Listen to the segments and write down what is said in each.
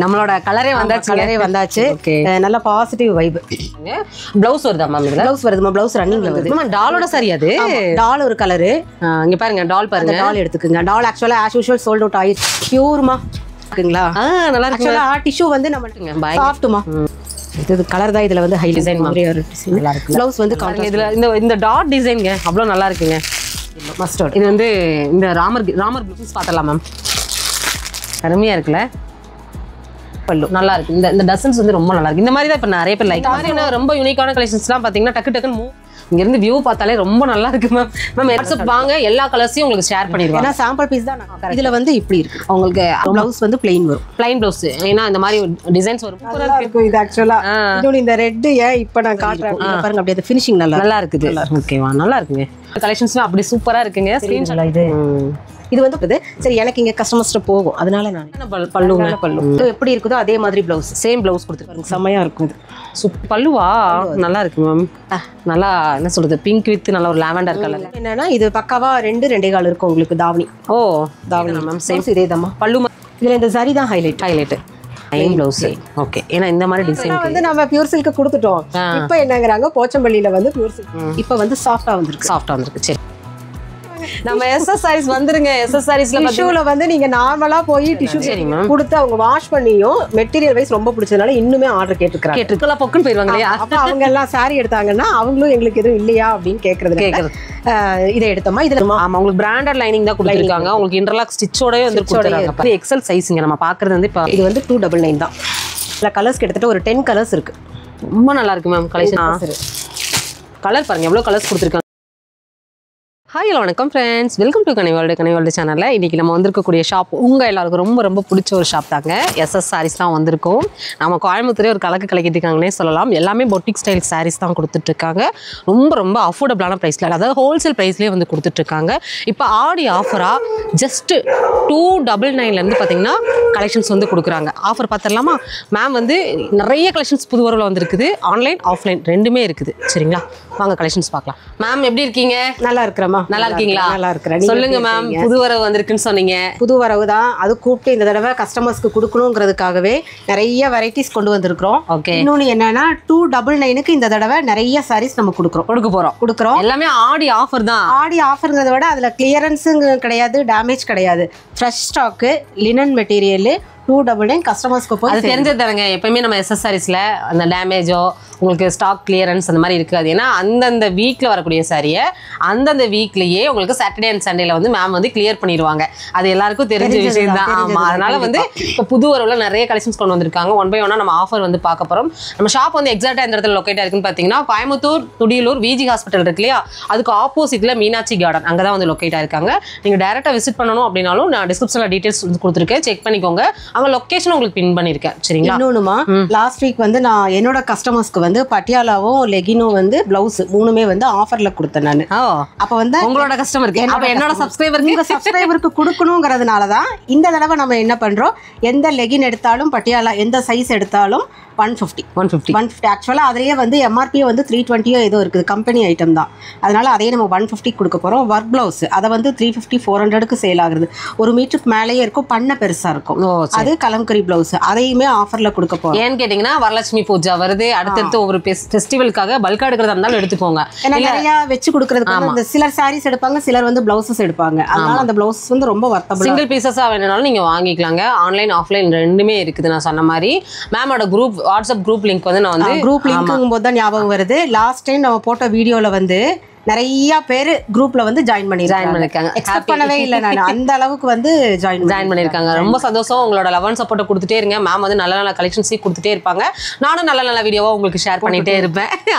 நம்மளோட கலரே வந்தாச்சு. நல்ல பாசிட்டிவ் வைப். ப்ளவுஸ் வருதா மேம்? ப்ளவுஸ் வருதுமா? ப்ளவுஸ் ரன்னிங்ல வருது. மேம் டாலோட சாரி அது. டால் ஒரு கலரு. இங்க பாருங்க டால் பாருங்க. டால் எடுத்துக்கங்க. டால் ஆக்சுவலா as usual sold out ஆயிடுச்சு. பியூர்மா இருக்குங்களா? நல்லா இருக்கு. ஆக்சுவலா டிஷ்யூ வந்து நம்ம சாஃப்ட்மா. இது கலர் தான் இதுல வந்து ஹை டிசைன் மாதிரி ஒரு டிசைன் நல்லா இருக்கு. ப்ளவுஸ் வந்து இதுல இந்த டாட் டிசைன்ங்க அவ்வளவு நல்லா இருக்குங்க. மஸ்டர்ட். இது வந்து இந்த ராமர் ப்ளவுஸ் பார்த்தலாம் மேம். அருமையா இருக்குல்ல? பல்லு நல்லா இருக்கு. இந்த டசன்ஸ் வந்து ரொம்ப நல்லா இருக்கு. இந்த மாதிரி தான் இப்ப நிறைய பேர் லைக் ரொம்ப யூனிக்கான கலெக்ஷன்ஸ்லாம் பாத்தீங்கன்னா டக்கு மூவ் இங்க இருந்து வியூ பார்த்தாலே ரொம்ப நல்லா இருக்கு மேம். மேம் வாட்ஸ்அப் வாங்க, எல்லா கலர்ஸையும் உங்களுக்கு ஷேர் பண்ணிடுவாங்க. ஏன்னா சாம்பிள் பீஸ் தான். இதுல வந்து இப்படி இருக்கு. உங்களுக்கு ப்ளவுஸ் வந்து பிளைன் வரும். Plain blouse. ஏன்னா இந்த மாதிரி டிசைன்ஸ் வரும். நல்லா இருக்கு இது ஆக்சுவலா. இன்னொரு இந்த ரெட் இப்ப நான் காட்டுறேன் பாருங்க. அப்படியே ஃபினிஷிங் நல்லா இருக்குது. ஓகேவா? நல்லா இருக்குங்க. கலெக்ஷன்ஸ்லாம் அப்படி சூப்பரா இருக்குங்க. ஸ்கிரீன்ஷாட் இது இது வந்து சரி எனக்கு இங்க கஸ்டமர்ஸ்ட போகும். அதனால நான் பல்லு எப்படி இருக்குதோ அதே மாதிரி ப்ளவுஸ் சேம் ப்ளவுஸ் கொடுத்துருக்காங்க. செம்மையா இருக்கும் இது. பல்லுவா நல்லா இருக்கு மேம். நல்லா என்ன சொல்றது, பிங்க் வித் நல்ல ஒரு லாவெண்டர் கலர். என்னன்னா இது பக்காவா 2 கால் இருக்கும் உங்களுக்கு தாவணி. தாவணி மேம் சேம் இதே தான் பல்லு. இதுல இந்த சரி தான் ஹைலைட். Line blouse. ஓகே. ஏன்னா இந்த மாதிரி டிசைன் வந்து நம்ம பியூர் சில்க் கொடுத்துட்டோம். இப்போ என்னங்கறாங்க போச்சம்பள்ளியில வந்து பியூர் சில்க். இப்போ வந்து சாஃப்ட்டா வந்திருக்கு. சரி நம்ம எஸ்எஸ் சாரீஸ் வந்துருங்க. எஸ்எஸ் சாரீஸ்ல டிஷ்யூல வந்து நீங்க நார்மலா போய் டிஷ்யூ கொடுத்து அவங்க வாஷ் பண்ணியும் மெட்டீரியல் வைஸ் ரொம்ப பிடிச்சதுனால இன்னுமே ஆர்டர் கேட்டுக்கறாங்க. பொக்குன்னு போயிருவாங்க இல்லையா? அப்ப அவங்க எல்லாம் சாரி எடுத்தாங்கன்னா அவங்களும் எங்களுக்கு எதுவும் இல்லையா அப்படின்னு கேக்குறது. இதை எடுத்தோமா? இதுல ஆமா உங்களுக்கு பிராண்டட் லைனிங் தான் கொடுத்திருக்காங்க. உங்களுக்கு இன்டர்லாக் ஸ்டிச்சோடயே வந்து கொடுத்திருக்காங்க. எக்ஸல் சைஸ்ங்க. நம்ம பாக்குறது வந்து இது வந்து 299 தான். இல்ல கலர்ஸ் கிட்டத்தட்ட ஒரு 10 கலர்ஸ் இருக்கு. ரொம்ப நல்லா இருக்கு மேம் கலெக்ஷன். கலர் பாருங்க எவ்வளவு கலர்ஸ் கொடுத்திருக்காங்க. ஹாய் ஹலோ வணக்கம் ஃப்ரெண்ட்ஸ், வெல்கம் டு கனிவேல்டு சேனலில். இன்றைக்கி நம்ம வந்திருக்கக்கூடிய ஷாப் உங்கள் எல்லாருக்கும் ரொம்ப பிடிச்ச ஒரு ஷாப் தாங்க. எஸ்எஸ் சாரீஸ் தான் வந்திருக்கோம். நம்ம கோயம்புத்தூரே ஒரு கலக்கிட்டு இருக்காங்கன்னே சொல்லலாம். எல்லாமே பொட்டிக் ஸ்டைல் சாரீஸ் தான் கொடுத்துட்ருக்காங்க. ரொம்ப அஃபோர்டபுளான ப்ரைஸில், அதாவது ஹோல்சேல் ப்ரைஸ்லேயே வந்து கொடுத்துட்ருக்காங்க. இப்போ ஆடி ஆஃபராக ஜஸ்ட்டு 299லேருந்து பார்த்தீங்கன்னா கலெக்ஷன்ஸ் வந்து கொடுக்குறாங்க. ஆஃபர் பார்த்துடலாமா? மேம் வந்து நிறைய கலெக்ஷன்ஸ் புது வரவில் வந்துருக்குது. ஆன்லைன் ஆஃப்லைன் ரெண்டுமே இருக்குது. சரிங்களா, வாங்க கலெக்ஷன்ஸ் பார்க்கலாம். மேம் எப்படி இருக்கீங்க? நல்லா இருக்கிறமா? நல்லா இருக்கீங்களா? நல்லா இருக்கிறேன். சொல்லுங்க மேம். புது வரவு வந்திருக்குன்னு சொன்னீங்க. புது வரவு தான். அது கூப்பிட்டு இந்த தடவை கஸ்டமர்ஸ்க்கு கொடுக்கணுங்கிறதுக்காகவே நிறைய வெரைட்டிஸ் கொண்டு வந்திருக்கிறோம். ஓகே. இன்னொன்று என்னன்னா 299க்கு இந்த தடவை நிறைய சாரீஸ் நம்ம கொடுக்குறோம். எல்லாமே ஆடி ஆஃபர் தான். ஆடி ஆஃபருங்கிறத விட அதில் கிளியரன்ஸுங்க கிடையாது, டேமேஜ் கிடையாது. ஃப்ரெஷ் ஸ்டாக்கு, லினன் மெட்டீரியல் 299 கஸ்டமர்ஸ்க்கு போய் அது தெரிஞ்சது தரங்க. எப்பயுமே நம்ம எஸ்எஸ் சாரீஸ்ல அந்த டேமேஜோ உங்களுக்கு ஸ்டாக் கிளியரன்ஸ் அந்த மாதிரி இருக்காது. ஏன்னா அந்தந்த வீக்ல வரக்கூடிய சாரியை அந்தந்த வீக்லயே உங்களுக்கு சாட்டர்டே அண்ட் சண்டேல வந்து மேம் வந்து கிளியர் பண்ணிடுவாங்க. அது எல்லாருக்கும் தெரிஞ்ச விஷயம் தான். ஆமா, அதனால வந்து இப்போ புது வரவுல நிறைய கலெக்ஷன்ஸ் கொண்டு வந்திருக்காங்க. 1 by 1 நம்ம ஆஃபர் வந்து பார்க்க போறோம். நம்ம ஷாப் வந்து எக்ஸாக்டா எந்த இடத்துல லொக்கேட் ஆயிருக்குன்னு பாத்தீங்கன்னா கோயம்புத்தூர் துடியலூர் விஜி ஹாஸ்பிட்டல் இருக்கு இல்லையா, அதுக்கு ஆப்போசிட்ல மீனாட்சி கார்டன் அங்கதான் வந்து லொக்கேட் ஆயிருக்காங்க. நீங்க டைரக்டா விசிட் பண்ணணும் அப்படின்னாலும் நான் டிஸ்கிரிப்ஷன்ல டீடைல்ஸ் கொடுத்துருக்கேன், செக் பண்ணிக்கோங்க. அங்க லொகேஷன் உங்களுக்கு பின் பண்ணிருக்கேன். சரிங்களா? இன்னொன்னுமா, லாஸ்ட் வீக் வந்து நான் என்னோட கஸ்டமர்ஸ்க்கு வந்து பட்டியாலாவும் லெகினும் வந்து பிளவுஸ் 3மே வந்து ஆஃபர்ல கொடுத்தேன் நான். அப்ப வந்து உங்களோட கஸ்டமருக்கு, அப்ப என்னோட சப்ஸ்கிரைபருக்கு கொடுக்கணுங்கிறதுனால தான் இந்த தடவை நம்ம என்ன பண்றோம், எந்த லெகின் எடுத்தாலும் பட்டியாலா எந்த சைஸ் எடுத்தாலும் 150. ஆக்சுவலா அதுலயே வந்து எம்ஆர்பி வந்து 320 ஏதோ இருக்குது, கம்பெனி ஐட்டம் தான். அதனால அதையே நம்ம 150 கொடுக்க போறோம். ஒர்க் பிளவுஸ் அதை வந்து 350 400க்கு சேல் ஆகுது. 1 மீட்டருக்கு மேலேயே இருக்கும், பண்ண பெருசா இருக்கும். அது கலம்கரி பிளவுஸ், அதையுமே ஆஃபர்ல கொடுக்க போறோம். ஏன்னு கேட்டீங்கன்னா வரலட்சுமி பூஜா வருது, அடுத்தடுத்து ஒவ்வொரு ஃபெஸ்டிவலுக்காக பல்கா எடுக்கிறதா இருந்தாலும் எடுத்துக்கோங்க. நிறைய வச்சு கொடுக்கறதுக்கு சிலர் சாரீஸ் எடுப்பாங்க, சிலர் வந்து பிளவுசஸ் எடுப்பாங்க. அதனால அந்த பிளவுஸ் வந்து ரொம்ப வர்த்தபிள். சிங்கிள் பீசஸா வேணும்னாலும் நீங்க வாங்கிக்கலாங்க. ஆன்லைன் ஆஃப்லைன் ரெண்டுமே இருக்குது. நான் சொன்ன மாதிரி மேமோட குரூப் வாட்ஸ்அப் குரூப் லிங்க் வந்து நான் வந்து குரூப் லிங்க்குங்கும் போது தான் ஞாபகம் வருது. லாஸ்ட் டைம் நம்ம போட்ட வீடியோல வந்து நிறைய பேர் குரூப்ல வந்து ஜாயின் பண்ணிருக்காங்க. எக்ஸ்பெக்ட் பண்ணவே இல்லை நான் அந்த அளவுக்கு வந்து ஜாயின் பண்ணிருக்காங்க. ரொம்ப சந்தோஷம். உங்களோட லவ் அண்ட் சப்போர்ட் கொடுத்துட்டே இருங்க. மேம் வந்து நல்ல கலெக்ஷன்ஸ் கொடுத்துட்டே இருப்பாங்க. நானும் நல்ல வீடியோவா உங்களுக்கு ஷேர் பண்ணிட்டே இருப்பேன்.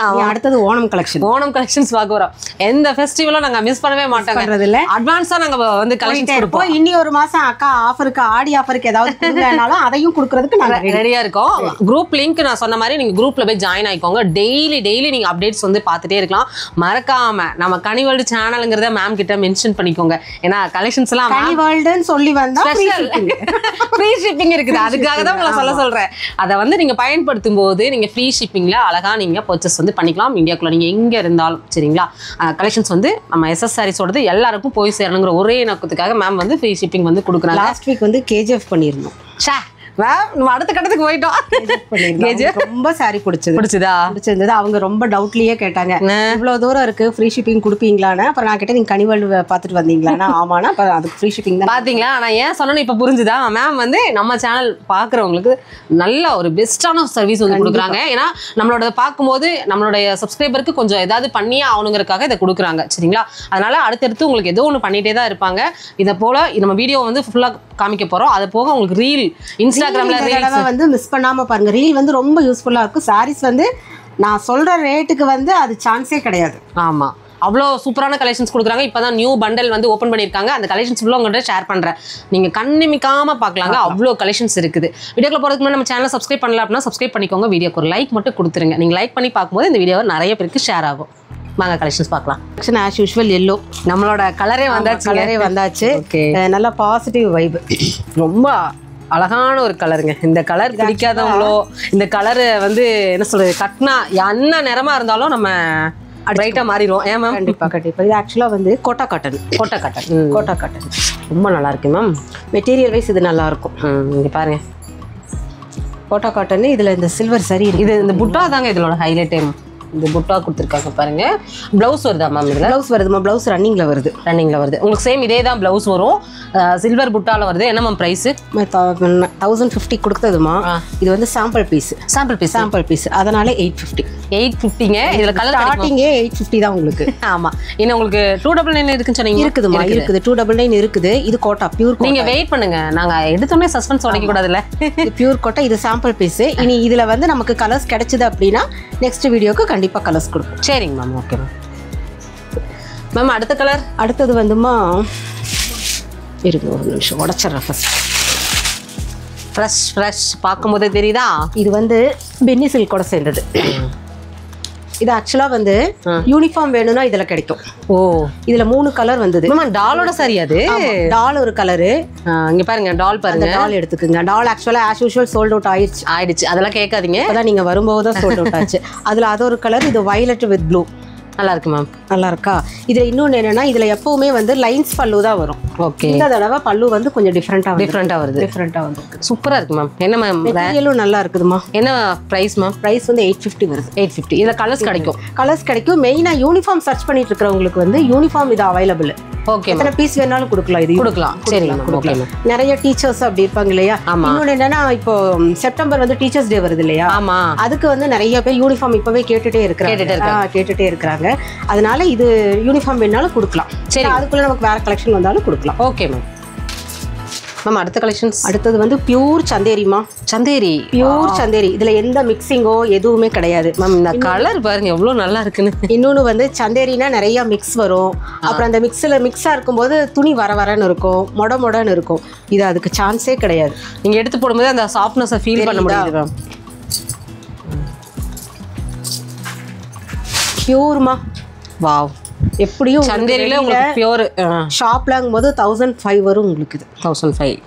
அடுத்தது ஓணம் கலெக்ஷன்ஸ் பார்க்க வரோம். எந்த ஃபெஸ்டிவலும் நாங்க மிஸ் பண்ணவே மாட்டோம். அட்வான்ஸா நாங்க வந்து கலெக்ஷன் கொடுப்போம். இன்னி ஒரு மாசம் அக்கா ஆஃபருக்கு, ஆடி ஆஃபருக்கு ஏதாவது கொடுங்கனாலும் அதையும் கொடுக்கறதுக்கு நாங்க ரெடியா இருக்கோம். குரூப் லிங்க் நான் சொன்ன மாதிரி நீங்க குரூப்ல போய் ஜாயின் ஆயிக்கோங்க. டெய்லி நீங்க அப்டேட்ஸ் வந்து பார்த்துட்டே இருக்கலாம். மறக்காம நம்ம கனிவேல்டு சேனல்ங்கறத மேம் கிட்ட மென்ஷன் பண்ணிக்கோங்க. ஏன்னா கலெக்ஷன்ஸ் எல்லாம் கனிவேல்டுன்னு சொல்லி வந்தா ஃப்ரீ ஷிப்பிங் இருக்குது. அதுக்காக தான் உங்களை சொல்றேன். அதை வந்து நீங்க பயன்படுத்தும் போது நீங்க ஃப்ரீ ஷிப்பிங்ல அழகா நீங்க பர்ச்சேஸ் வந்து பண்ணிக்கலாம். இந்தியாக்குள்ள நீங்க எங்க இருந்தாலும். சரிங்களா? கலெக்ஷன்ஸ் வந்து நம்ம எஸ்எஸ் சாரீஸோடது எல்லாருக்கும் போய் சேரணுங்கிற ஒரே நோக்கத்துக்காக மேம் வந்து ஃப்ரீ ஷிப்பிங் வந்து கொடுக்குறாங்க. லாஸ்ட் வீக் வந்து கேஜிஎஃப் பண்ணிருந்தோம். மேம் நம்ம அடுத்த கட்டத்துக்கு போயிட்டோம். கேஜ் ரொம்ப சாரி பிடிச்சதா பிடிச்சிருந்தது. அவங்க ரொம்ப டவுட்லயே கேட்டாங்க இவ்வளவு தூரம் இருக்கு ஃப்ரீ ஷிப்பிங் கொடுப்பீங்களான்னு. அப்புறம் நான் கேட்டேன் நீங்க கனிவேல்டு பார்த்துட்டு வந்தீங்களான்னா ஆமாண்ணா அப்புறம் அதுக்கு ஃப்ரீ ஷிப்பிங் தான். பாத்தீங்களா நான் ஏன் சொன்னேன்னு இப்ப புரிஞ்சுதா? மேம் வந்து நம்ம சேனல் பாக்குறவங்களுக்கு நல்ல ஒரு பெஸ்டான சர்வீஸ் வந்து கொடுக்குறாங்க. ஏன்னா நம்மளோட பார்க்கும்போது நம்மளுடைய சப்ஸ்கிரைபருக்கு கொஞ்சம் ஏதாவது பண்ணியே ஆகணுங்கிறதுக்காக இதை கொடுக்குறாங்க. சரிங்களா? அதனால அடுத்தடுத்து உங்களுக்கு ஏதோ ஒன்று பண்ணிட்டே தான் இருப்பாங்க. இதை போல நம்ம வீடியோ வந்து ஃபுல்லா காமிக்க போறோம். அது போக உங்களுக்கு ரீல் இன்ஸ்டாகிராம்ல ரீல்ஸ் வந்து மிஸ் பண்ணாம பாருங்க. ரீல் வந்து ரொம்ப யூஸ்ஃபுல்லா இருக்கும். சாரீஸ் வந்து நான் சொல்ற ரேட்டுக்கு வந்து அது சான்ஸே கிடையாது. ஆமா அவ்வளோ சூப்பரான கலெக்ஷன்ஸ் கொடுக்குறாங்க. இப்போ தான் நியூ பண்டல் வந்து ஓப்பன் பண்ணியிருக்காங்க. அந்த கலெக்ஷன்ஸ் ஃபுல்லாக உங்கள்கிட்ட ஷேர் பண்ணுறேன். நீங்கள் கண்ணிமிக்காமல் பார்க்கலாங்க. அவ்வளோ கலெக்ஷன்ஸ் இருக்குது. வீடியோக்குள்ள போகிறதுக்கு முன்னாடி நம்ம சேனலை சப்ஸ்கிரைப் பண்ணல அப்படின்னா சப்ஸ்கிரைப் பண்ணிக்கோங்க. வீடியோக்கு ஒரு லைக் மட்டும் கொடுத்துருங்க. நீங்கள் லைக் பண்ணி பார்க்கும்போது இந்த வீடியோவை நிறைய பேருக்கு ஷேர் ஆகும். வாங்க கலெக்ஷன்ஸ் பார்க்கலாம். கலெக்ஷன் ஆஸ் யூஷுவல் எல்லோ நம்மளோட கலரே வந்தாச்சு. ஓகே நல்ல பாசிட்டிவ் வைப். ரொம்ப அழகான ஒரு கலருங்க. இந்த கலர் பிடிக்காதவங்களோ இந்த கலரு வந்து என்ன சொல்றது கட்டினா என்ன நிறமா இருந்தாலும் நம்ம ரைட்டா மாறிடுவோம். ஏன் மேம்? கண்டிப்பா கண்டிப்பா. இது ஆக்சுவலா வந்து கோட்டா காட்டன். கோட்டா காட்டன் ரொம்ப நல்லா இருக்கு மேம். மெட்டீரியல் வைஸ் இது நல்லா இருக்கும். இங்க பாருங்க கோட்டா காட்டன். இதுல இந்த சில்வர் சரி இது இந்த புட்டா தாங்க இதோட ஹைலைட்டே. இந்த புட்டா கொடுத்துருக்காங்க பாருங்க. பிளவுஸ் வருதா மேம்? இதில் பிளவுஸ் வருதுமா? பிளவுஸ் ரன்னிங்கில் வருது. உங்களுக்கு சேம் இதே தான் பிளவுஸ் வரும். சில்வர் புட்டாவில் வருது. என்ன மேம் ப்ரைஸு? 1050 கொடுத்ததுமா. இது வந்து சாம்பிள் பீஸ் அதனால 850ங்க. இதில் கலர் ஸ்டார்டிங்கே 850 தான் உங்களுக்கு. ஆமாம் இன்னும் உங்களுக்கு 299 இருக்குன்னு சொன்னீங்க. இருக்குதுமா இருக்குது 299 இருக்குது. இது கோட்டா பியூர். நீங்கள் வெயிட் பண்ணுங்க. நாங்கள் எடுத்தோன்னே சஸ்பென்ஸ் உடைக்க கூடாதுல்ல. பியூர் கோட்டா. இது சாம்பிள் பீஸ். இனி இதில் வந்து நமக்கு கலர்ஸ் கிடைச்சது அப்படின்னா நெக்ஸ்ட் வீடியோக்கு கண்டிப்பாக கலர்ஸ் கொடுப்போம். சரிங்க மேம். Okay ma'am. அடுத்த கலர் அடுத்தது வந்துமா இருங்க ஒரு நிமிஷம் உடச்சிட்றேன். ஃப்ரெஷ் பார்க்கும்போதே தெரியுதா? இது வந்து பென்னி சில்கோட சேர்ந்தது. இது ஆக்சுவலா வந்து யூனிஃபார்ம் வேணும்னா இதுல கிடைக்கும். ஓ இதுல 3 கலர் வந்தது. டாலோட சரி அது டால் ஒரு கலரு. இங்க பாருங்க டால் பாருங்க. டால் எடுத்துக்குங்க. டால் ஆக்சுவலா ஆஸ் யூஷுவல் சோல்ட் அவுட் ஆயிடுச்சு. அதெல்லாம் கேட்காதீங்க. அதான் நீங்க வரும்போது தான் சோல்ட் அவுட் ஆச்சு. அதுல அது ஒரு கலர். இது வயலட் வித் ப்ளூ. நல்லா இருக்கு மேம். நல்லா இருக்கா? இதுல இன்னொன்று என்னன்னா இதுல எப்பவுமே வந்து லைன்ஸ் பல்லு தான் வரும். ஓகே. இந்த தடவை பல்லு வந்து கொஞ்சம் டிஃப்ரெண்டா வருது. சூப்பரா இருக்கு மேம். என்ன மேம்? மெட்டீரியலும் நல்லா இருக்குதுமா. என்ன பிரைஸ் மேம்? பிரைஸ் வந்து 850 வருது. 850. இதுல கலர்ஸ் கிடைக்கும். மெயினா யூனிஃபார்ம் சர்ச் பண்ணிட்டு இருக்கிறவங்களுக்கு வந்து யூனிஃபார்ம் இது அவைலபிள். ஓகே. எத்தனை பீஸ் வேணாலும் கொடுக்கலாம். இது கொடுக்கலாம். சரி ஓகே. நிறைய டீச்சர்ஸ் அப்படி இருப்பாங்க இல்லையா? இன்னொன்று என்னன்னா இப்போ செப்டம்பர் வந்து டீச்சர்ஸ் டே வருது இல்லையா? ஆமா. அதுக்கு வந்து நிறைய பேர் யூனிஃபார்ம் இப்பவே கேட்டுட்டே இருக்கிறாங்க. அதனால இது யூனிஃபார்ம் வேணாலும் கொடுக்கலாம். சரி அதுக்குள்ள நமக்கு வேற கலெக்ஷன் வந்தாலும் கொடுக்கலாம். Okay ma'am. மேம் அடுத்த கலெக்ஷன்ஸ். அடுத்தது வந்து பியூர் சந்தேரிமா. பியூர் சந்தேரி. இதுல எந்த மிக்சிங்கோ எதுவுமே கிடையாது மேம். இந்த கலர் பாருங்க எவ்வளவு நல்லா இருக்குன்னு. இன்னொன்னு வந்து சந்தேரினா நிறைய மிக்ஸ் வரும். அப்புறம் அந்த மிக்ஸா இருக்கும்போது துணி வரன்னு இருக்கும், மொடன்னு இருக்கும். இது அதுக்கு சான்ஸே கிடையாது. நீங்க எடுத்து போடும்போது அந்த சாஃப்ட்னஸை ஃபீல் பண்ண முடியாது மேம். பியூர்மா. வாவ். எப்படியும் சந்தேரியில உங்களுக்கு பியூர் ஷாப்லங்கும் போது 1005 வரும் உங்களுக்கு. இது 1005.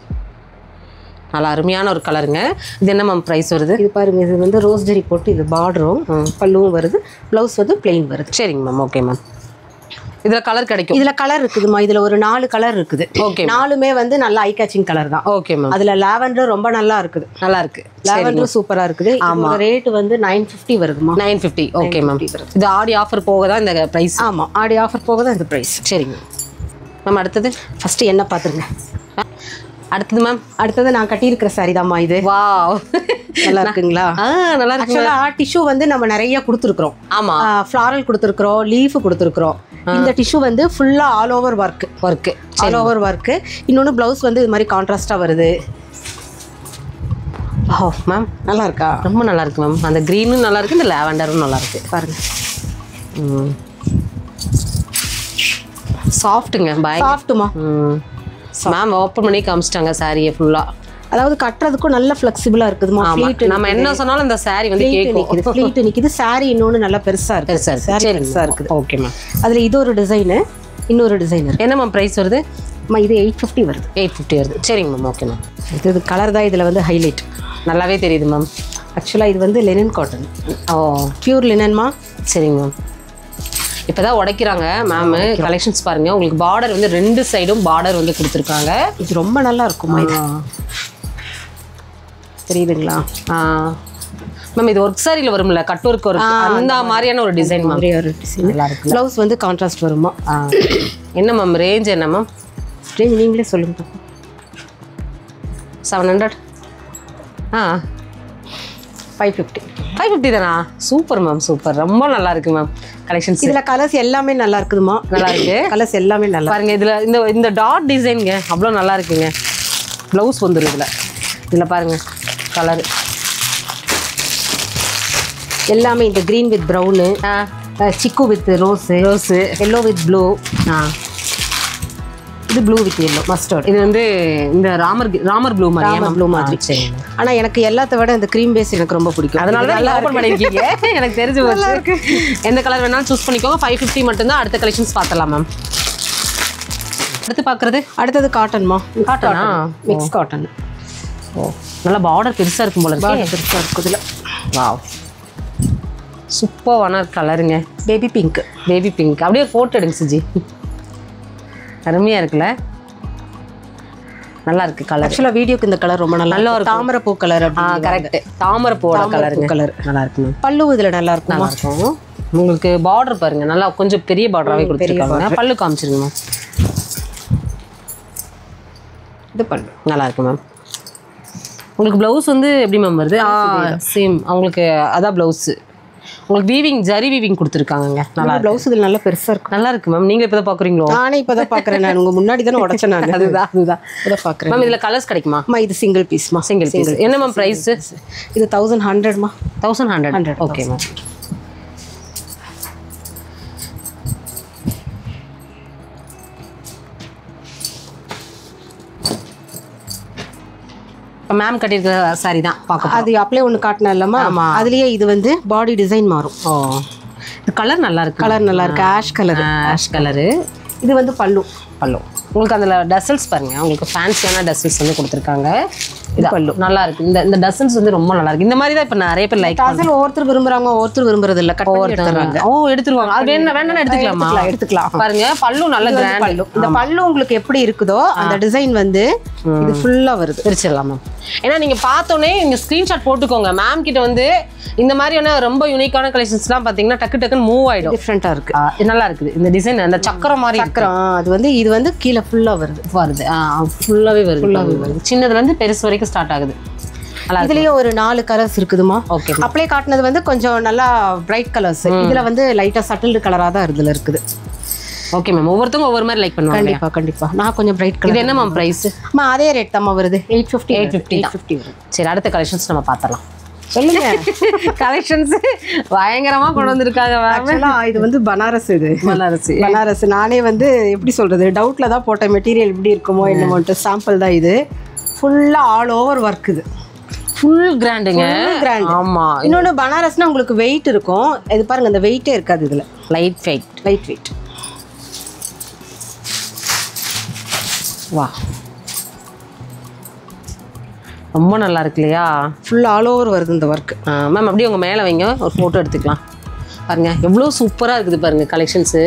நல்லா அருமையான ஒரு கலருங்க. இது என்ன மேம் ப்ரைஸ் வருது? இது பாருங்க. இது வந்து ரோஸ்ஜெரி போட்டு இது பார்டரும் பல்லுவும் வருது. ப்ளவுஸ் வந்து பிளெயின் வருது. சரிங்க மேம். Okay ma'am. இதுல கலர் கிடைக்கும். இதுல கலர் இருக்குதுமா. இதுல ஒரு 4 கலர் இருக்குது. ஓகே. 4மே வந்து நல்ல ஐ கேச்சிங் கலர் தான். Okay ma'am. அதுல லாவெண்டர் ரொம்ப நல்லா இருக்குது. லாவெண்டர் சூப்பரா இருக்குது. ஆமா. ரேட் வந்து 950 வருதுமா. 950. Okay ma'am. இது ஆடி ஆஃபர் போக தான் இந்த பிரைஸ். ஆமா ஆடி ஆஃபர் போக தான் இந்த பிரைஸ். சரிங்க மேம். அடுத்தது ஃபர்ஸ்ட் என்ன பாத்துருங்க. அடுத்தது மேம். அடுத்தது நான் கட்டியிருக்கிற சாரி தாம்மா இது. வாவ். நல்லா இருக்குங்களா? நல்லா இருக்கு. ஆக்சுவலா டிஷ்யூ வந்து நம்ம நிறைய கொடுத்துருக்கோம். ஆமா. ஃப்ளாரல் கொடுத்துருக்கோம், லீஃப் கொடுத்துருக்கோம். இந்த டிஷ்யூ வந்து ஃபுல்லா ஆல் ஓவர் ஒர்க். இன்னொன்று பிளவுஸ் வந்து இது மாதிரி கான்ட்ராஸ்டா வருது. ஓ மேம் நல்லா இருக்கா? ரொம்ப நல்லா இருக்கு மேம். அந்த க்ரீனும் நல்லா இருக்கு, இந்த லாவெண்டரும் நல்லா இருக்கு. பாருங்க. சாஃப்ட்டுங்க. சாஃப்ட்டுமா. மேம் ஓப்பன் பண்ணி காமிச்சிட்டாங்க சாரியை ஃபுல்லா. அதாவது கட்டுறதுக்கும் நல்ல ஃப்ளெக்சிபிளா இருக்குதுமா. நம்ம என்ன சொன்னாலும் இந்த சாரி வந்து கேட்கும். ஃப்ளீட் நிக்குது. சாரி இன்னொன்று நல்லா பெருசா இருக்குது. Okay ma'am. அதுல இது ஒரு டிசைனு, இன்னொரு டிசைனர். என்ன மேம் பிரைஸ் வருது? இது 850 வருது. 850 வருது. சரிங்க மேம். Okay ma'am. இது கலர் தான் இதுல வந்து ஹைலைட். நல்லாவே தெரியுது மேம். ஆக்சுவலா இது வந்து லினன் காட்டன். ஓ பியூர் லினன்மா. சரிங்க மேம். இப்போதான் உடைக்கிறாங்க மேம். கலெக்ஷன்ஸ் பாருங்க. உங்களுக்கு பார்டர் வந்து 2 சைடும் பார்டர் வந்து கொடுத்துருக்காங்க. இது ரொம்ப நல்லா இருக்குமா. இது தெரியுதுங்களா? மேம் இது ஒர்க் சாரியில் வரும்ல, கட் ஒர்க் ஒர்க் அந்த மாதிரியான ஒரு டிசைன் மேம். ஒரு டிசைன் நல்லா இருக்கு. ப்ளவுஸ் வந்து கான்ட்ராஸ்ட் வருமா? என்ன மேம் ரேஞ்ச் என்ன மேம்? ரேஞ்ச் நீங்களே சொல்லுங்க. 700. 550. 550 தானா? Super ma'am, super. ரொம்ப நல்லா இருக்கு மேம் கலெக்ஷன்ஸ். இதுல கலர்ஸ் எல்லாமே நல்லா இருக்குதுமா. நல்லா இருக்கு கலர்ஸ் எல்லாமே நல்லா பாருங்க. இதுல இந்த டாட் டிசைனுங்க அவ்வளோ நல்லா இருக்குங்க. ப்ளவுஸ் வந்துடும் இதில் பாருங்க கலர் எல்லாமே. இந்த கிரீன் வித் ப்ரௌனு, சிக்கு with rose, yellow with blue, இது ப்ளூ வித் எல்லோ மஸ்டர்ட். இது வந்து இந்த ராமர் ப்ளூ மாதிரி. ப்ளூ மாதிரி. சரி. ஆனா எனக்கு எல்லாத்த விட இந்த க்ரீம் பேஸ் எனக்கு ரொம்ப பிடிக்கும். அதனால தான் நல்லா ஓபன் பண்ணிருக்கீங்க. எனக்கு தெரிஞ்சு இருக்கு. எந்த கலர் வேணாலும் சூஸ் பண்ணிக்கோங்க. 550 மட்டும் தான். அடுத்த கலெக்ஷன்ஸ் பார்த்தலாம் மேம். அடுத்தது காட்டன்மா. காட்டனா? Mix cotton. ஓ நல்லா பார்டர் பெருசா இருக்கும் போல இருக்கு. பெருசா இருக்கு இதுல. வாவ் சூப்பரான கலருங்க. Baby pink. அப்படியே ஃபோட்டோ எடுங்க சுஜி. அருமையா இருக்குல்ல, நல்லா இருக்கு கலர். ஆக்சுவலா வீடியோக்கு இந்த கலர் ரொம்ப நல்லா இருக்கு. தாமரை பூ கலர். கரெக்ட், தாமரை பூவோட கலருங்க. கலர் நல்லா இருக்கு. பல்லு இதுல நல்லா இருக்கும். உங்களுக்கு பார்டர் பாருங்க, நல்லா கொஞ்சம் பெரிய பார்டராகவே கொடுத்துருக்காங்க. பல்லு காமிச்சிருங்க மேம். இது பல்லு நல்லா இருக்கு மேம். உங்களுக்கு ப்ளவுஸ் வந்து எப்படி மேம் வருது? சேம் அவங்களுக்கு அதான் ப்ளவுஸு. உங்களுக்கு வீவிங் ஜரி வீவிங் கொடுத்துருக்காங்க. நல்லா ப்ளவுஸ் இதில் நல்லா பெருசாக இருக்கும். நல்லா இருக்கு மேம். நீங்கள் இப்போ தான் பார்க்குறீங்களோ? நானே இப்போ தான் பார்க்குறேன். நான் உங்கள் முன்னாடி தானே உடச்சேன். நான் அதுதான் இதை பார்க்குறேன் மேம். இதில் கலர்ஸ் கிடைக்குமா? இது சிங்கிள் பீஸ்மா. Single piece. என்ன மேம் ப்ரைஸு? இது 1100மா. 1100. Okay ma'am. இப்போ மேம் கட்டியிருக்கிற சாரி தான் பார்க்க. அது அப்படியே ஒன்று காட்டினா இல்லாமா? ஆமாம். அதுலேயே இது வந்து பாடி டிசைன் மாறும். ஓ இந்த கலர் நல்லா இருக்கு. கலர் நல்லா இருக்கு. Ash colour. இது வந்து பல்லு. உங்களுக்கு அதில் டசல்ஸ் பாருங்க. உங்களுக்கு ஃபேன்சியான டசல்ஸ் வந்து கொடுத்துருக்காங்க. இது பல்லு நல்லா இருக்கு. இந்த டசல்ஸ் வந்து ரொம்ப நல்லா இருக்கு. இந்த மாதிரி தான் இப்போ நிறைய பேர் லைக் டசல் ஒவ்வொருத்தர் விரும்புறாங்க, ஒவ்வொருத்தர் விரும்புறது இல்லை. எடுத்துறாங்க. எடுத்துருவாங்க. அது வேணா எடுத்துக்கலாம். பாருங்க பல்லு நல்ல கிராண்ட் பல்லு. இந்த பல்லு உங்களுக்கு எப்படி இருக்குதோ அந்த டிசைன் வந்து இது ஃபுல்லா வருது. பிரிச்சிடலாம் மேம். ஏன்னா நீங்க பார்த்தோன்னே நீங்க ஸ்கிரீன்ஷாட் போட்டுக்கோங்க. மேம் கிட்ட வந்து இந்த மாதிரியான ரொம்ப யூனிக்கான கலெக்ஷன்ஸ்லாம் பார்த்தீங்கன்னா டக்குன்னு மூவ் ஆயிடும். டிஃப்ரெண்டா இருக்கு. நல்லா இருக்குது இந்த டிசைன். அந்த சக்கரம் மாதிரி அது வந்து கீழே ஃபுல்லா வருது. ஃபுல்லாவே வருது. சின்னதுல இருந்து பெருசு வரைக்கும் ஸ்டார்ட் ஆகுது. இதுலயே ஒரு 4 கலர்ஸ் இருக்குதுமா. ஓகே. அப்ளை காட்டினது வந்து கொஞ்சம் நல்லா பிரைட் கலர்ஸ். இதுல வந்து லைட்டா சட்டில் கலரா தான் இதுல இருக்குது. Okay ma'am. ஒவ்வொருத்தவங்க ஒவ்வொரு மாதிரி லைக் பண்ணுவாங்க. கண்டிப்பா. நான் கொஞ்சம் பிரைட் கலர். இது என்ன மேம் பிரைஸ்? அதே ரேட் தான் வருது. 850 வரும். சரி அடுத்த கலெக்ஷன்ஸ் நம்ம பார்த்தலாம். சொல்லுங்க. கலெக்ஷன்ஸ் பயங்கரமா கொண்டு வந்திருக்காங்க. இது வந்து பனாரஸ். இது பனாரஸ். நானே வந்து எப்படி சொல்றது, டவுட்ல தான் போட்ட மெட்டீரியல் எப்படி இருக்குமோ என்னமோன்ட்டு. சாம்பிள் தான் இது. ஃபுல்லா ஆல் ஓவர் ஒர்க். இது ஃபுல் கிராண்டுங்க. ஆமா. இன்னொன்று பனாரஸ்னா உங்களுக்கு வெயிட் இருக்கும். இது பாருங்க, அந்த வெயிட்டே இருக்காது இதுல. Light weight. வா ரொம்ப நல்லா இருக்கு இல்லையா? ஃபுல் ஆல் ஓவர் வருது இந்த ஒர்க். மேம் அப்படியே உங்கள் மேலே வைங்க, ஒரு ஃபோட்டோ எடுத்துக்கலாம். பாருங்க எவ்வளோ சூப்பராக இருக்குது பாருங்க கலெக்ஷன்ஸு.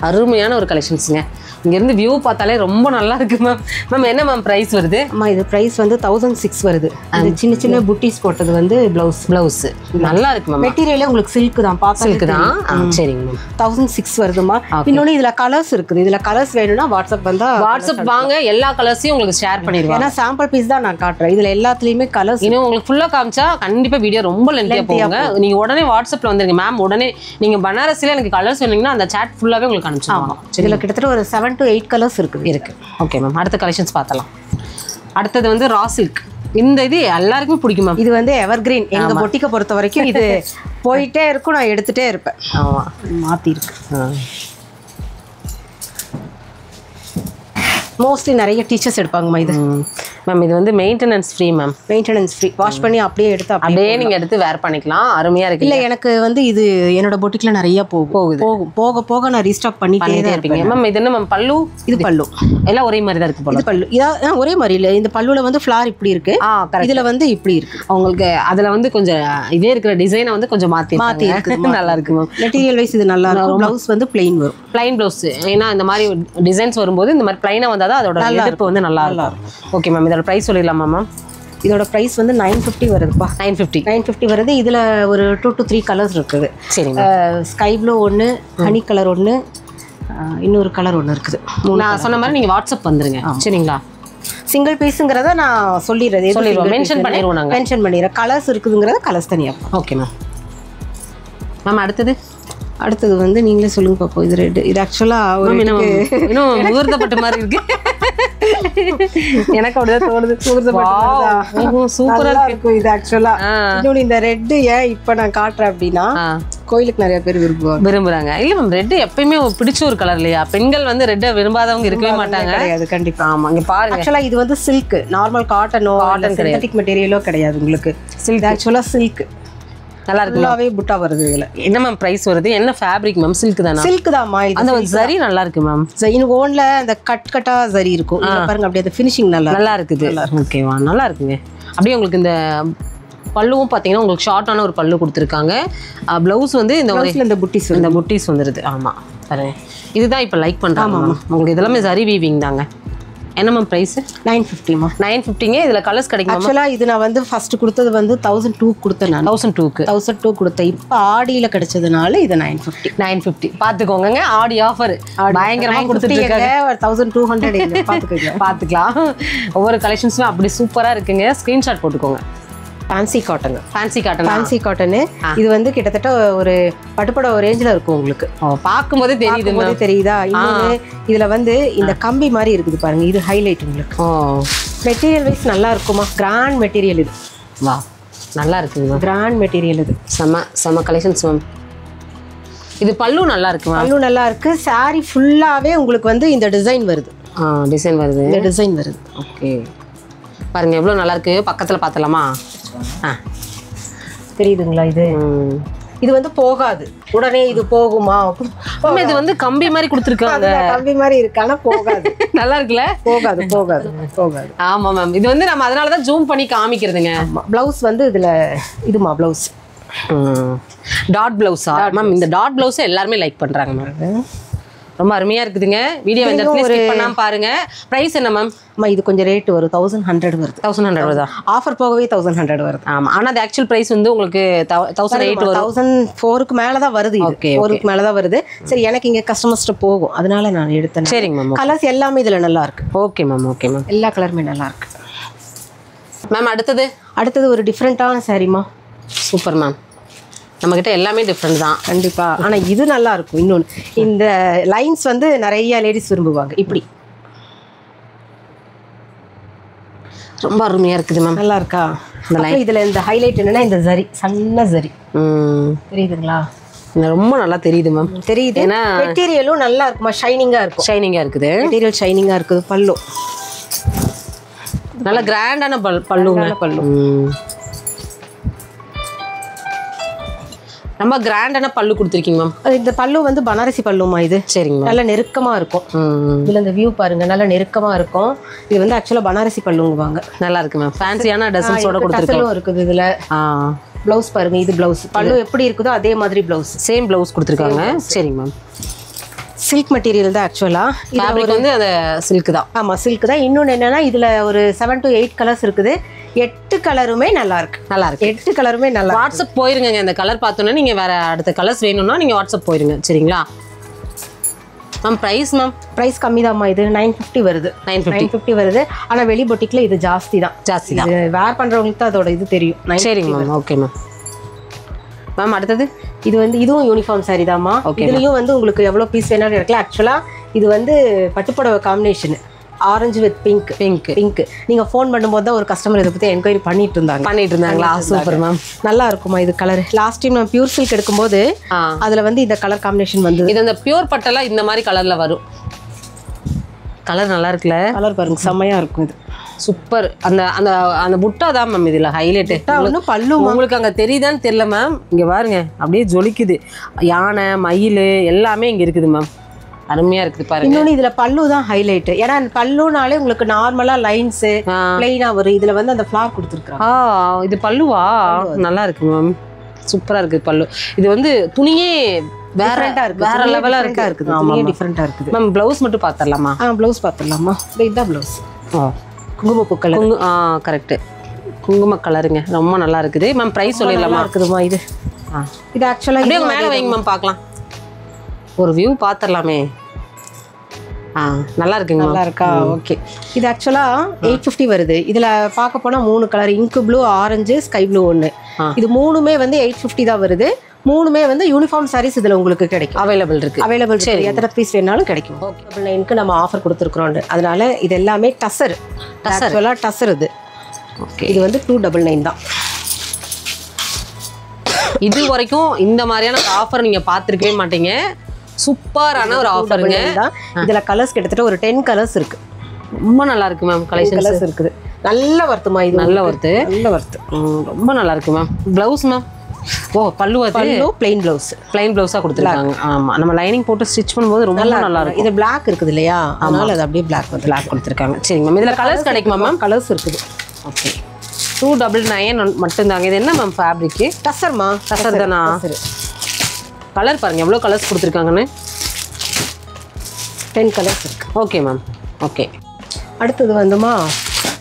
அருமையான ஒரு கலெக்ஷன்ஸுங்க. இங்கேருந்து வியூ பார்த்தாலே ரொம்ப நல்லா இருக்கு மேம். மேம் என்ன மேம் ப்ரைஸ் வருது? இது ப்ரைஸ் வந்து 1006 வருது. அது சின்ன சின்ன புட்டிஸ் போட்டது வந்து ப்ளவுஸ் நல்லா இருக்கு மேம். மெட்டீரியலே உங்களுக்கு சில்க் தான். சில்க் தான். சரிங்க மேம். 1006 வருதுமா. இன்னொன்று இதில் கலர்ஸ் இருக்குது. இதில் கலர்ஸ் வேணும்னா வாட்ஸ்அப் வாங்க. எல்லா கலர்ஸையும் உங்களுக்கு ஷேர் பண்ணிடுவாங்க. ஏன்னா சாம்பிள் பீஸ் தான் நான் காட்டுறேன். இதில் எல்லாத்துலேயுமே கலர்ஸ். இன்னும் உங்களுக்கு ஃபுல்லாக காமிச்சா கண்டிப்பாக வீடியோ ரொம்ப லென்த்தியாக போவாங்க. நீங்கள் உடனே வாட்ஸ்அப்பில் வந்துருங்க மேம். உடனே நீங்கள் பனாரஸில் எனக்கு கலர்ஸ் வேணுங்கன்னா அந்த சாட் ஃபுல்லாகவே உங்களுக்கு அனுப்பிச்சிடுவாங்க. இதில் கிட்டத்தட்ட ஒரு 7 to 8 கலர்ஸ் இருக்கு. Okay ma'am. அடுத்த கலெக்ஷன்ஸ் பார்த்தலாம். அடுத்தது வந்து ரா சில்க். இந்த இது எல்லாருக்குமே பிடிக்கும் மேம். இது வந்து எவர் கிரீன். எங்க பொட்டிக்கை பொறுத்த வரைக்கும் இது போயிட்டே இருக்கும். நான் எடுத்துட்டே இருப்பேன். ஆமா மாத்தி இருக்கு. மோஸ்ட்லி நிறைய டீச்சர்ஸ் எடுப்பாங்கம்மா இது. மேம் இது வந்து maintenance free ma'am. Maintenance free. Wash பண்ணி அப்படியே எடுத்து அப்படியே நீங்கள் எடுத்து வேர் பண்ணிக்கலாம். அருமையாக இருக்கு. இல்லை எனக்கு வந்து இது என்னோட பொட்டிக்கில் நிறைய போக போக நான் ரீஸ்டாக் பண்ணிட்டே இருப்பீங்க. மேம் இது என்ன மேம் பல்லு? இது பல்லு எல்லாம் ஒரே மாதிரி தான் இருக்கு போல. இது பல்லு இதான் ஒரே மாதிரி இல்லை. இந்த பல்லுல வந்து ஃப்ளார் இப்படி இருக்கு. இதுல வந்து இப்படி இருக்கு. உங்களுக்கு அதில் வந்து கொஞ்சம் இதே இருக்கிற டிசைனை வந்து கொஞ்சம் மாற்றி இருக்கு. நல்லா இருக்கு மேம். மெட்டீரியல் வைஸ் இது நல்லா இருக்கும். ப்ளவுஸ் வந்து பிளைன் வரும். Plain blouse. ஏன்னா இந்த மாதிரி டிசைன்ஸ் வரும்போது இந்த மாதிரி பிளைனாக வந்தால் கொடுத்தாதான் அதோட எடுப்பு வந்து நல்லா இருக்கும். ஓகே மேம், இதோட ப்ரைஸ் சொல்லிடலாமா மேம்? இதோட ப்ரைஸ் வந்து 950 வருதுப்பா. 950 வருது. இதில் ஒரு 2 to 3 கலர்ஸ் இருக்குது. சரிங்க. ஸ்கை ப்ளூ ஒன்று, ஹனி கலர் ஒன்று, இன்னொரு கலர் ஒன்று இருக்குது. நான் சொன்ன மாதிரி நீங்கள் வாட்ஸ்அப் வந்துருங்க சரிங்களா? சிங்கிள் பீஸுங்கிறத நான் சொல்லிடுறேன், மென்ஷன் பண்ணிடுவோம். நாங்கள் மென்ஷன் பண்ணிடுறேன். கலர்ஸ் இருக்குதுங்கிறத கலர்ஸ் தனியாக. Okay ma'am. மேம் அடுத்தது வந்து நீங்களே சொல்லுங்க பாப்போம். இது ரெட். இது ஆக்சுவலாக இன்னும் முகூர்த்தப்பட்ட மாதிரி இருக்கு. எனக்கு அப்படிதான் தோணுது. சூப்பரா இருக்கும் இது ஆக்சுவலா. இன்னொன்று இந்த ரெட் ஏன் இப்போ நான் காட்டுறேன் அப்படின்னா, கோயிலுக்கு நிறைய பேர் விரும்புறாங்க. இல்ல மேம், ரெட் எப்பயுமே பிடிச்ச ஒரு கலர் இல்லையா? பெண்கள் வந்து ரெட்டை விரும்பாதவங்க இருக்கவே மாட்டாங்க. அது கண்டிப்பா. ஆமா, இங்க பாருங்க. ஆக்சுவலா இது வந்து சில்க், நார்மல் காட்டனோ சிந்தட்டிக் மெட்டீரியலோ கிடையாது உங்களுக்கு. சில்க் ஆக்சுவலா சில்க். நல்லா இருக்கு. ஃபுல்லாவே புட்டா வருது. இதுல என்ன மேம் பிரைஸ் வருது? என்ன ஃபேப்ரிக் மேம்? சில்க் தானா? சில்க் தான்மா. அந்த சரி நல்லா இருக்கு மேம். இன்னும் ஓன்ல அந்த கட்டா சரி இருக்கும். பாருங்க அப்படியே அந்த ஃபினிஷிங் நல்லா இருக்குது. ஓகேவா, நல்லா இருக்குங்க. அப்படியே உங்களுக்கு இந்த பல்லுவும் பார்த்தீங்கன்னா உங்களுக்கு ஷார்ட்டான ஒரு பல்லு கொடுத்துருக்காங்க. ப்ளவுஸ் வந்து இந்த புட்டிஸ் வந்துடுது. ஆமாம், பாருங்க. இதுதான் இப்போ லைக் பண்ணுறாங்க மேம். உங்களுக்கு இதெல்லாமே சரி வீவிங் தாங்க. என்ன மேம் ப்ரைஸ்? 950மா. 950ங்க. இதில் கலர்ஸ் கிடைக்கும். ஆக்சுவலாக இது நான் வந்து ஃபர்ஸ்ட் கொடுத்தது வந்து 1002 கொடுத்தேன். நான் 1002 கொடுத்தேன். இப்போ ஆடியில் கிடைச்சதுனால இது 950 பார்த்துக்கோங்க. ஆடி ஆஃபர் பயங்கரமாக கொடுத்துருக்காங்க. 1200 பார்த்துக்கலாம். ஒவ்வொரு கலெக்ஷன்ஸுமே அப்படி சூப்பராக இருக்குங்க. ஸ்க்ரீன்ஷாட் போட்டுக்கோங்க. Fancy cotton. இது வந்து கிட்டத்தட்ட ஒரு பட்டுப்பட ரேஞ்சில் இருக்கும் உங்களுக்கு. பார்க்கும்போதே தெரியுதா? இன்னொன்று இதில் வந்து இந்த கம்பி மாதிரி இருக்குது பாருங்க. இது ஹைலைட் உங்களுக்கு. மெட்டீரியல் வைஸ் நல்லா இருக்குமா? கிராண்ட் மெட்டீரியல் இது. வா, நல்லா இருக்குங்க. கிராண்ட் மெட்டீரியல் இது. செம கலெக்ஷன்ஸ் மேம். இது பல்லு நல்லா இருக்கு. பல்லு நல்லா இருக்கு. சாரி ஃபுல்லாவே உங்களுக்கு வந்து இந்த டிசைன் வருது. இந்த டிசைன் வருது. ஓகே, பாருங்க எவ்வளோ நல்லா இருக்கு. பக்கத்தில் பார்த்தலாமா? தெரியுதுங்களா? இது வந்து போகாது உடனே. இது போகுமா? இது வந்து கம்பி மாதிரி கொடுத்துருக்காங்க. கம்பி மாதிரி இருக்கு, ஆனா போகாது. நல்லா இருக்குல்ல? போகாது. ஆமா மேம். இது வந்து நம்ம அதனாலதான் ஜூம் பண்ணி காமிக்கிறதுங்க. பிளவுஸ் வந்து இதுல இதுமா பிளவுஸ் டாட் பிளவுஸா மேம்? இந்த டாட் பிளவுஸ் எல்லாருமே லைக் பண்றாங்க மேம். ரொம்ப அருமையா இருக்குதுங்க. வீடியோ இந்த இடத்துல ஸ்கிப் பண்ணாம பாருங்க. பிரைஸ் என்ன மேம்? இது கொஞ்சம் ரேட் வரும். 1100 வருது. 1100 வருதா? ஆஃபர் போகவே 1100 வருது. ஆமா, ஆனா அது ஆக்சுவல் பிரைஸ் வந்து உங்களுக்கு 1008 வரும். 1004க்கு மேல தான் வருது. ஓகே, 4க்கு மேல தான் வருது. சரி, எனக்கு இங்க கஸ்டமர்ஸ்ட்ட போகும், அதனால நான் எடுத்தேன். சரிங்க மேம். கலர்ஸ் எல்லாமே இதுல நல்லா இருக்கு. Okay ma'am. எல்லா கலருமே நல்லா இருக்கு மேம். அடுத்தது ஒரு டிஃப்ரெண்டான சாரிமா. Super ma'am. நம்மக்கிட்ட எல்லாமே டிஃப்ரெண்ட் தான் கண்டிப்பாக. ஆனால் இது நல்லா இருக்கும். இன்னொன்று, இந்த லைன்ஸ் வந்து நிறைய லேடிஸ் விரும்புவாங்க. இப்படி ரொம்ப அருமையாக இருக்குது மேம். நல்லா இருக்கா? இதில் இந்த ஹைலைட் என்னன்னா, இந்த ஜரி, சன்ன ஜரி தெரியுதுங்களா? ரொம்ப நல்லா தெரியுது மேம். தெரியுது. ஏன்னா மெட்டீரியலும் நல்லா இருக்குமா? ஷைனிங்காக இருக்குது. மெட்டீரியல் ஷைனிங்காக இருக்குது. பல்லு நல்லா கிராண்டான பல்லு. ரொம்ப கிராண்டான பல்லு கொடுத்துருக்கீங்க மேம். இந்த பல்லு வந்து பனாரசி பல்லுமா இது? சரிங்க. நல்லா நெருக்கமாக இருக்கும். இதில் இந்த வியூ பாருங்க, நல்லா நெருக்கமாக இருக்கும். இது வந்து ஆக்சுவலாக பனாரசி பல்லுங்குவாங்க. நல்லா இருக்கு மேம். ஃபேன்சியான டிசைன்ஸோட கொடுத்துருக்கோம். இருக்குது இதில். ப்ளவுஸ் பாருங்க. இது ப்ளவுஸ். பல்லு எப்படி இருக்குதோ அதே மாதிரி ப்ளவுஸ். சேம் ப்ளவுஸ் கொடுத்துருக்காங்க. சரிங்க மேம். சில்க் மெட்டீரியல் தான் ஆக்சுவலாக. ஃபேப்ரிக் வந்து அந்த சில்க் தான். ஆமாம், சில்க் தான். இன்னொன்று என்னென்னா, இதில் ஒரு 7 to 8 கலர்ஸ் இருக்குது. 8 கலருமே நல்லா இருக்கு. 8 கலருமே நல்லா. வாட்ஸ்அப் போயிருங்க. இந்த கலர் பார்த்தோன்னா நீங்கள் வேறு அடுத்த கலர்ஸ் வேணும்னா நீங்கள் வாட்ஸ்அப் போயிருங்க. சரிங்களா மேம்? ப்ரைஸ் கம்மி தான்மா. இது 950 வருது. 950 வருது. ஆனால் வெளி பொட்டிக்கில் இது ஜாஸ்தி தான். வேர் பண்ணுறவங்களுக்கு தான் அதோட இது தெரியும். சரிங்க மேம். Okay ma'am. அடுத்தது இது வந்து இதுவும் யூனிஃபார்ம் சாரி தான்மா. இதுலேயும் வந்து உங்களுக்கு எவ்வளோ பீஸ் வேணாலும் எடுக்கலாம். ஆக்சுவலாக இது வந்து பட்டுப்புடவை காம்பினேஷன். Orange with pink. நீங்க ஃபோன் பண்ணும்போது தான் ஒரு கஸ்டமர் இதை பத்தி என்கொயரி பண்ணிட்டு இருந்தாங்களா? Super ma'am. நல்லா இருக்குமா இது கலர்? லாஸ்ட் டைம் நான் பியூர் சில்க் எடுக்கும்போது அதுல வந்து இந்த கலர் காம்பினேஷன் வந்து. இது அந்த பியூர் பட்டெல்லாம் இந்த மாதிரி கலர்ல வரும். கலர் நல்லா இருக்குல்ல? கலர் பாருங்க, செம்மையா இருக்கும். இது சூப்பர். அந்த அந்த அந்த புட்டா தான் மேம் இதுல ஹைலைட். பல்லு உங்களுக்கு அங்க தெரியுதான்னு தெரியல மேம். இங்க பாருங்க, அப்படியே ஜொலிக்குது. யானை, மயில் எல்லாமே இங்க இருக்குது மேம். அருமையா இருக்குது பாருங்க. இன்னொன்னு இதுல பல்லு தான் ஹைலைட். ஏன்னா பல்லுனாலே உங்களுக்கு நார்மலா லைன்ஸ் பிளைனா வரும். இதுல வந்து அந்த ஃபிளார் கொடுத்துருக்காங்க. இது பல்லுவா? நல்லா இருக்கு மேம். சூப்பரா இருக்கு பல்லு. இது வந்து துணியே வேற லெவலா இருக்கு. ஆமா டிஃபரெண்டா இருக்குது. மேம் ப்ளவுஸ் மட்டும் பாத்துறலாமா? ப்ளவுஸ் பாத்துறலாமா? இதுதான் ப்ளவுஸ். குங்குமப்பூ கலர். கரெக்ட், குங்கும கலருங்க, ரொம்ப நல்லா இருக்குது. மேம் பிரைஸ் சொல்லிடலாமா? இருக்குதுமா இது. இது ஆக்சுவலா அப்படியே மேல வைங்க மேம், பார்க்கலாம். ஒரு வியூ பாத்துறலாமே. நல்லா இருக்குங்க. நல்லா இருக்கா? ஓகே. இது ஆக்சுவலா 850 வருது. இதுல பார்க்க போனா 3 colour, ink blue, orange, sky blue ஒன்று. இது மூணுமே வந்து 850 தான் வருது. மூணுமே வந்து யூனிஃபார்ம் சாரீஸ் இதுல உங்களுக்கு கிடைக்கும். அவைலபிள் இருக்கு. சரி, எத்தனை பீஸ் வேணாலும் கிடைக்கும். ஓகே. 9க்கு நம்ம ஆஃபர் கொடுத்துருக்குறோம். அதனால இது எல்லாமே டசர். ஆக்சுவலா டசர் இது. ஓகே. இது வந்து 299 தான். இது வரைக்கும் இந்த மாதிரியான ஆஃபர் நீங்க பார்த்துருக்கவே மாட்டீங்க. சூப்பரான ஒரு ஆஃபருங்க. இதுல கலர்ஸ் கிட்டத்தட்ட ஒரு 10 கலர்ஸ் இருக்கு. ரொம்ப நல்லா இருக்கு மேம். கலெக்ஷன்ஸ் இருக்குது. நல்ல வர்த்துமா இது. நல்ல வர்த்து. ரொம்ப நல்லா இருக்கு மேம். Blouse ma'am. பல்லு பிளைன் ப்ளவுஸ். பிளைன் ப்ளவுஸா கொடுத்துருக்காங்க. ஆமா, நம்ம லைனிங் போட்டு ஸ்டிச் பண்ணும்போது ரொம்ப நல்லா இருக்கும். இது Black இருக்குது இல்லையா, அதனால அது அப்படியே Black கொடுத்துருக்காங்க. சரிங்க மேம். இதுல கலர்ஸ் கிடைக்குமா மேம்? கலர்ஸ் இருக்குது. ஓகே. 299 மட்டும்தாங்க. இது என்ன மேம் ஃபேப்ரிக்? டசர்மா. டசர் தானா? கலர் பாருங்க எவ்வளோ கலர்ஸ் கொடுத்துருக்காங்கன்னு. 10 கலர்ஸ் இருக்கு. Okay ma'am. ஓகே. அடுத்தது வந்துமா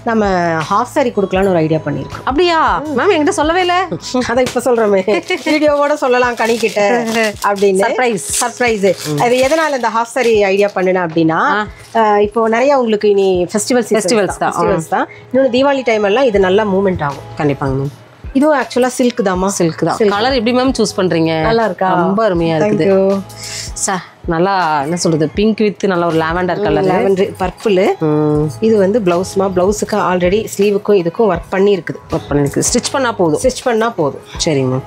நம்ம ஹாஃப் சாரி கொடுக்கலான்னு ஒரு ஐடியா பண்ணியிருக்கோம். அப்படியா மேம்? என்கிட்ட சொல்லவே இல்லை. அதை இப்போ சொல்கிறோமே, வீடியோவோட சொல்லலாம் கணிக்கிட்ட அப்படின்னு. சர்ப்ரைஸ். அது எதனால் இந்த ஹாஃப் சாரி ஐடியா பண்ணினேன் அப்படின்னா, இப்போ நிறைய உங்களுக்கு இனி ஃபெஸ்டிவல்ஸ் தான். இன்னொன்று தீபாவளி டைம் எல்லாம் இது நல்லா மூவ்மெண்ட் ஆகும். கண்டிப்பாங்க மேம். இதுவும் ஆக்சுவலா சில்க் தாமா. சில்க் தான். கலர் எப்படி மேம் சூஸ் பண்றீங்க? நல்லா இருக்கா? ரொம்ப அருமையா இருக்குது. நல்லா என்ன சொல்றது, பிங்க் வித் நல்ல ஒரு லாவெண்டர் கலர், லாவெண்டர் பர்பிள். இது வந்து பிளவுஸ்மா. பிளவுஸுக்கு ஆல்ரெடி ஸ்லீவுக்கும் இதுக்கும் ஒர்க் பண்ணி இருக்குது. ஸ்டிச் பண்ணா போதும். சரிங்க ma'am.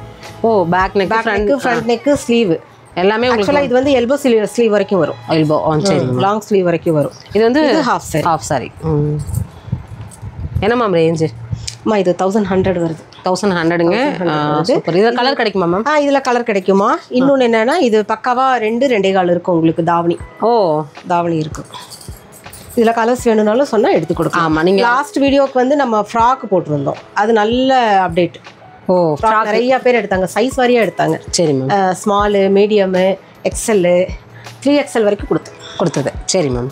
Back neck, front neck, sleeve எல்லாமே ஆக்சுவலா இது வந்து எல்போ ஸ்லீவ் வரைக்கும் வரும். சரி, லாங் ஸ்லீவ் வரைக்கும் வரும். இது வந்து ஹாஃப் சாரி. என்ன மேம் ரேஞ்சு? இது 1100 வருது. 1100ங்க. சூப்பர். இதுல கலர் கிடைக்குமா மேம்? இதுல கலர் கிடைக்குமா? இன்னொன்னு என்னன்னா, இது பக்காவா 2.25 இருக்கும் உங்களுக்கு தாவணி. தாவணி இருக்கும். இதுல கலர்ஸ் வேணும்னாலும் சொன்னா எடுத்து கொடுக்கலாம். ஆமா, நீங்க லாஸ்ட் வீடியோக்கு வந்து நம்ம ஃப்ராக் போட்டிருந்தோம். அது நல்ல அப்டேட். நிறைய பேர் எடுத்தாங்க, சைஸ் வாரியா எடுத்தாங்க. சரி ma'am. Small, medium, XL, 3XL வரைக்கும் கொடுத்தது. சரி மேம்.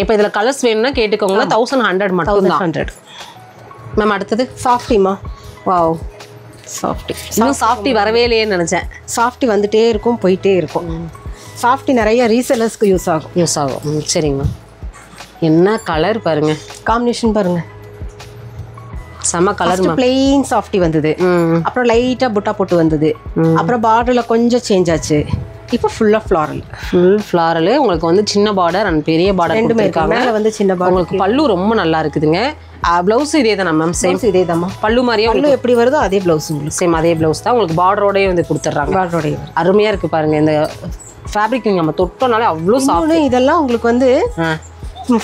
இப்போ இதுல கலர்ஸ் வேணும்னா கேட்டுக்கோங்க. 1100 மட்டும். 1100 மேம். அடுத்தது சாஃப்டிமா. வாவ், சாஃப்டி வரவே இல்லையேன்னு நினைச்சேன். சாஃப்டி வந்துட்டே இருக்கும், போயிட்டே இருக்கும். சாஃப்டி நிறைய ரீசெல்லர்ஸ்க்கு யூஸ் ஆகும். சரிங்க மேம். என்ன கலர் பாருங்க, காம்பினேஷன் பாருங்க, செம கலர். பிளெயின் சாஃப்டி வந்தது, அப்புறம் லைட்டா புட்டா போட்டு வந்தது, அப்புறம் பார்டர்ல கொஞ்சம் சேஞ்ச் ஆச்சு. இப்போ ஃபுல் ஃப்ளாரல். உங்களுக்கு வந்து சின்ன பார்டர் அண்ட் பெரிய பார்டர் ரெண்டுமே இருக்காங்க. வந்து சின்ன பார்டர். உங்களுக்கு பல்லு ரொம்ப நல்லா இருக்குதுங்க. ப்ளவுஸ் இதே தானே மேம்? சேம் இதே தான். பல்லு மாதிரியே பல்லு எப்படி வருதோ அதே ப்ளவுஸ் உங்களுக்கு சேம் அதே ப்ளவுஸ் தான். உங்களுக்கு பார்டரோடய வந்து கொடுத்துட்றாங்க. பார்டரோடய அருமையாக இருக்குது பாருங்கள். இந்த ஃபேப்ரிக் நம்ம தொட்டோனாலே அவ்வளோ சாஃப்ட். இதெல்லாம் உங்களுக்கு வந்து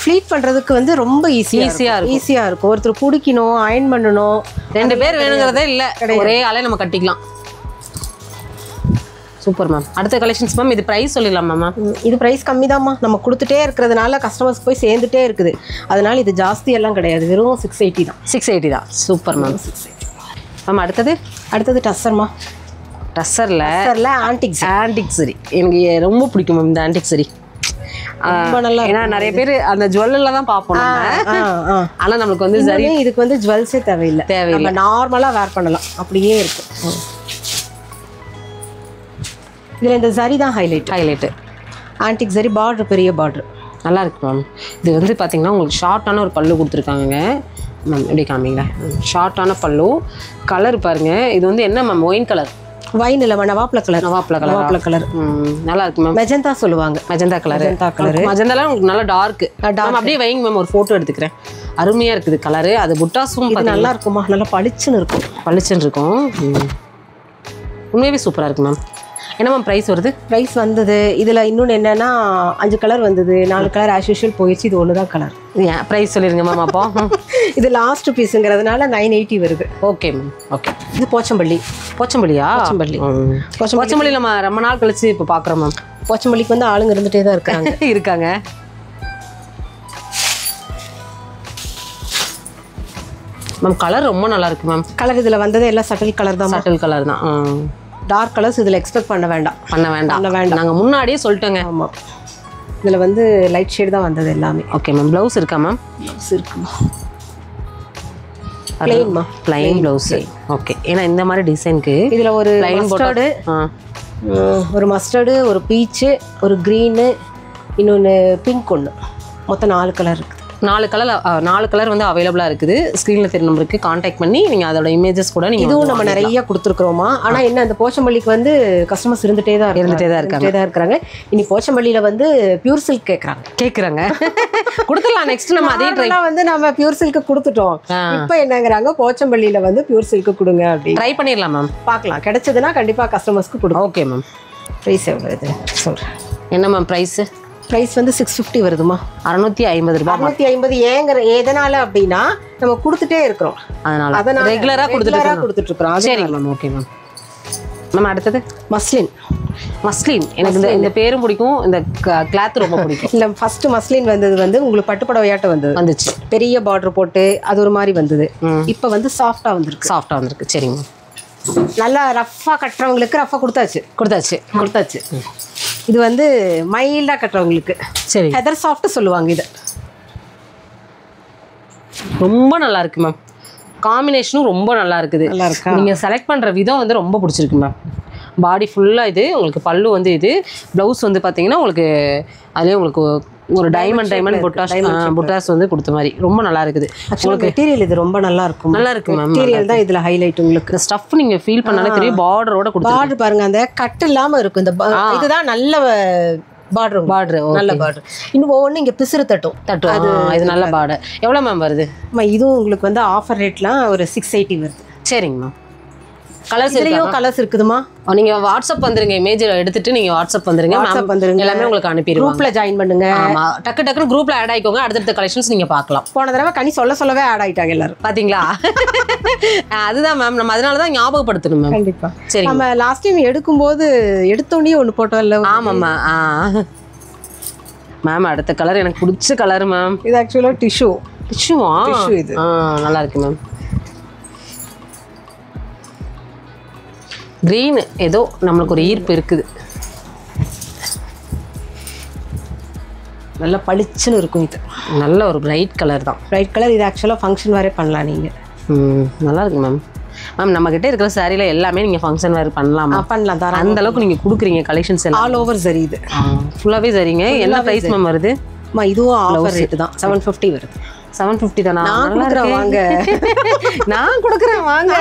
ஃப்ளீட் பண்ணுறதுக்கு வந்து ரொம்ப ஈஸியாக இருக்கும். ஒருத்தர் பிடிக்கணும், அயன் பண்ணணும், 2 பேர் வேணுங்கிறதே இல்லை, ஒரே ஆளே நம்ம கட்டிக்கலாம். Super ma'am. அடுத்த கலெக்ஷன்ஸ் மேம். இது ப்ரைஸ் சொல்லிடலாமா மேம்? இது ப்ரைஸ் கம்மி தான்மா. நம்ம கொடுத்துட்டே இருக்கிறதுனால கஸ்டமர்ஸ் போய் சேர்ந்துட்டே இருக்குது. அதனால இது ஜாஸ்தி எல்லாம் கிடையாது, வெறும் 680 தான். 680 தான். Super ma'am. 680 மேம். அடுத்தது டஸ்ஸர்மா. டஸ்ஸரில் ஆன்டிக் சரி. எனக்கு ரொம்ப பிடிக்கும் மேம் இந்த ஆன்டிக் சரி. ரொம்ப நல்லா. ஏன்னா நிறைய பேர் அந்த ஜுவல்ல தான் பார்ப்போம். ஆனால் நம்மளுக்கு வந்து சரி, இதுக்கு வந்து ஜுவல்ஸே தேவையில்லை. நார்மலாக வேர் பண்ணலாம், அப்படியே இருக்கும். இதில் இந்த சரி தான் ஹைலைட்டு. ஆன்டிக் சரி, பார்டர் பெரிய பார்டர் நல்லா இருக்கு மேம். இது வந்து பார்த்தீங்கன்னா உங்களுக்கு ஷார்ட்டான ஒரு பல்லு கொடுத்துருக்காங்க மேம். எப்படி காமிங்களா? ஷார்ட்டான பல்லு. கலர் பாருங்கள். இது வந்து என்ன மேம்? Wine colour. வைன் இல்லை, நவாப்ல கலர். நல்லா இருக்கு மேம். மெஜந்தா சொல்லுவாங்க. மெஜந்தா மெஜந்தாலாம் உங்களுக்கு நல்லா டார்க். அப்படியே வைங்க மேம், ஒரு ஃபோட்டோ எடுத்துக்கிறேன். அருமையாக இருக்குது கலரு. அது புட்டாஸும் நல்லா இருக்குமா, நல்லா பளிச்சுன்னு இருக்கும். உண்மையாகவே சூப்பராக இருக்குது மேம். என்ன மேம் ப்ரைஸ் வருது? ப்ரைஸ் வந்தது இதில் இன்னொன்று என்னென்னா 5 கலர் வந்தது, 4 கலர் ஆஸ் யூஷுவல் போயிடுச்சு. இது ஒன்று தான் கலர். ஏன் ப்ரைஸ் சொல்லிடுங்க மேம். அப்போ இது லாஸ்ட் பீஸுங்கிறதுனால 980 வருது. Okay ma'am. ஓகே. இது போச்சம்பள்ளியா? போச்சம்பள்ளி நம்ம ரொம்ப நாள் கழிச்சு இப்போ பார்க்குறோம் மேம். போச்சம்பள்ளிக்கு வந்து ஆளுங்க இருந்துகிட்டே தான் இருக்காங்க. மேம் கலர் ரொம்ப நல்லா இருக்கு மேம். கலர் இதில் வந்தது எல்லாம் சட்டில் கலர் தான். சட்டில் கலர் தான். டார்க் கலர்ஸ் இதில் எக்ஸ்பெக்ட் பண்ண வேண்டாம். நாங்கள் முன்னாடியே சொல்லிட்டோங்க. ஆமாம், இதில் வந்து லைட் ஷேட் தான் வந்தது எல்லாமே. Okay ma'am. ப்ளவுஸ் இருக்கா மேம்? ப்ளவுஸ் இருக்குமா? பிளெயின்மா, பிளைன் ப்ளவுஸ். ஓகே. ஏன்னா இந்த மாதிரி டிசைனுக்கு இதில் ஒரு மஸ்டர்டு, ஒரு மஸ்டர்டு, ஒரு பீச்சு, ஒரு க்ரீனு, இன்னொன்று பிங்க் ஒன்று, மொத்தம் 4 கலர் இருக்குது. 4 கலர் வந்து அவைலபிளாக இருக்குது. ஸ்க்ரீனில் தெரிய நம்பருக்கு காண்டாக்ட் பண்ணி நீங்கள் அதோட இமேஜஸ் கூட நீங்கள் இதுவும் நம்ம நிறைய கொடுத்துருக்குறோமா. ஆனால் என்ன அந்த போச்சம்பள்ளிக்கு வந்து கஸ்டமர்ஸ் இருந்துகிட்டே தான் இருக்காங்க. இனி போச்சம்பள்ளியில் வந்து பியூர் சில்க் கேட்குறாங்க. கொடுத்துடலாம். நெக்ஸ்ட் நம்ம அதே ட்ரை வந்து நம்ம பியூர் சில்க்கு கொடுத்துட்டோம். இப்போ என்னங்கிறாங்க போச்சம்பள்ளியில் வந்து பியூர் சில்க்கு கொடுங்க அப்படி ட்ரை பண்ணிடலாம் மேம். பார்க்கலாம், கிடைச்சதுன்னா கண்டிப்பாக கஸ்டமர்ஸ்க்கு கொடுக்கும். Okay ma'am. ப்ரைஸ் எவ்வளோ இது சொல்கிறேன். என்ன மேம் ப்ரைஸு? ப்ரைஸ் வந்து 650 வருதுமா. 650 ரூபாய். 650 எதனால அப்படின்னா நம்ம கொடுத்துட்டே இருக்கிறோம், அதனால ரெகுலராக கொடுத்துட்டு இருக்கிறோம். சரி மேம். Okay ma'am. மேம் அடுத்தது மஸ்லின். எனக்கு இந்த பேரும் பிடிக்கும், இந்த கிளாத் ரொம்ப பிடிக்கும். இல்லை, ஃபர்ஸ்ட் மஸ்லின் வந்தது வந்து உங்களுக்கு பட்டுப்படவையாட்ட வந்துச்சு, பெரிய பார்டர் போட்டு அது ஒரு மாதிரி வந்தது. இப்போ வந்து சாஃப்டாக வந்திருக்கு. சரிங்க. நல்லா ரஃப்பாக கட்டுறவங்களுக்கு ரஃப்பாக கொடுத்தாச்சு. இது வந்து மைல்டாக கட்டுறவங்களுக்கு சரி ஹெதர் சாஃப்ட் சொல்லுவாங்க. இது ரொம்ப நல்லா இருக்கு மேம். காம்பினேஷனும் ரொம்ப நல்லா இருக்குது. நல்லா இருக்கா? நீங்கள் செலக்ட் பண்ணுற விதம் வந்து ரொம்ப பிடிச்சிருக்கு மேம். பாடி ஃபுல்லாக இது உங்களுக்கு பல்லு வந்து இது, ப்ளவுஸ் வந்து பார்த்தீங்கன்னா உங்களுக்கு அதுலேயே உங்களுக்கு ஒரு டைமண்ட் புட்டாஸ் வந்து கொடுத்த மாதிரி ரொம்ப நல்லா இருக்குது. உங்களுக்கு மெட்டீரியல் இது ரொம்ப நல்லா இருக்கு மேம். மெட்டீரியல் தான் இதில் ஹைலைட். உங்களுக்கு இந்த ஸ்டஃப் நீங்கள் ஃபீல் பண்ணாலே தெரியும். பார்டரோட பார்டர் பாருங்க, அந்த கட் இல்லாமல் இருக்கும். இந்த இதுதான் நல்ல பார்டர் நல்ல பார்டர். இன்னும் ஒவ்வொன்று இங்கே பிசுறு தட்டும். அது இது நல்ல பார்டர். எவ்வளோ மேம் வருது? இதுவும் உங்களுக்கு வந்து ஆஃபர் ரேட்லாம் ஒரு 680 வருது. சரிங்க மேம். கலர்ஸ் இருக்குதுமா. நீங்க வாட்ஸ்அப் வந்துருங்க, இமேஜ் எடுத்துட்டு நீங்க வாட்ஸ்அப் வந்துருங்க. எல்லாமே உங்களுக்கு அனுப்பிடுவோம். குரூப்ல ஜாயின் பண்ணுங்க. ஆமா, டக்குன்னு குரூப்ல ஆட் ஆயிக்கோங்க. அடுத்த கலெக்ஷன்ஸ் நீங்க பார்க்கலாம். போன தடவை கனி சொல்லவே ஆட் ஆயிட்டாங்க எல்லாரும், பாத்தீங்களா? அதுதான் மேம், நம்ம அதனாலதான் ஞாபகப்படுத்தணும் மேம். கண்டிப்பா. சரி, நம்ம லாஸ்ட் டைம் எடுக்கும்போது எடுத்தோடனே ஒன்று போட்டோம்ல. ஆமாம்மா. மேம் அடுத்த கலர் எனக்கு பிடிச்ச கலர் மேம். இது ஆக்சுவலா டிஷ்யூ. இது நல்லா இருக்கு மேம். கிரீன் ஏதோ நம்மளுக்கு ஒரு ஈர்ப்பு இருக்குது. நல்லா பளிச்சுன்னு இருக்கும். இது நல்ல ஒரு பிரைட் கலர் தான். Bright colour. இது ஆக்சுவலாக ஃபங்க்ஷன் வேறு பண்ணலாம் நீங்கள். நல்லா இருக்கு மேம். மேம் நம்மகிட்ட இருக்கிற சாரியில் எல்லாமே நீங்கள் ஃபங்க்ஷன் வேறு பண்ணலாம். அந்த அளவுக்கு நீங்கள் கொடுக்குறீங்க கலெக்ஷன்ஸ் எல்லாம். ஆல் ஓவர் சரி. இது ஃபுல்லாகவே சரிங்க. என்ன ப்ரைஸ் மேம் வருது? இதுவும் ஆஃபர் ரேட்டு தான். 750 வருது. 750 தானா? நான் கொடுக்குறேன் வாங்க.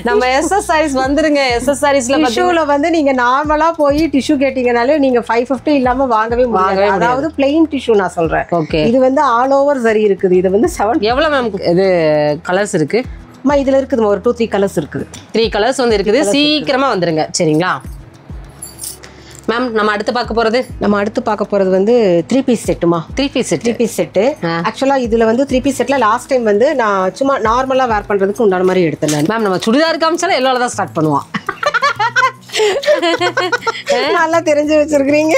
நம்ம எஸ்எஸ் சாரீஸ் வந்துருங்க. எஸ்எஸ் சாரீஸ்ல டிஷ்யூல வந்து நீங்க நார்மலா போய் டிஷ்யூ கேட்டீங்கனாலே நீங்க 550 இல்லாம வாங்கவே முடியாது. அதாவது பிளெயின் டிஷ்யூ நான் சொல்றேன். ஓகே. இது வந்து ஆல் ஓவர் சரி இருக்குது. இது வந்து 7. எவ்வளவு மேம் இது கலர்ஸ் இருக்கு? இதுல இருக்குதுமா ஒரு 2-3 கலர்ஸ் இருக்குது. 3 கலர்ஸ் வந்து இருக்குது. சீக்கிரமா வந்துருங்க. சரிங்களா மேம்? நம்ம அடுத்து பார்க்க போறது வந்து 3 பீஸ் செட்டுமா. 3 piece set. ஆக்சுவலா இதுல வந்து 3 பீஸ் செட்ல லாஸ்ட் டைம் வந்து நான் சும்மா நார்மலா வேர் பண்றதுக்கு உண்டான மாதிரி எடுத்தேன் மேம். நம்ம சுடிதார் காமிச்சாலும் எல்லோல தான் ஸ்டார்ட் பண்ணுவோம். நல்லா தெரிஞ்சு வச்சிருக்கீங்க.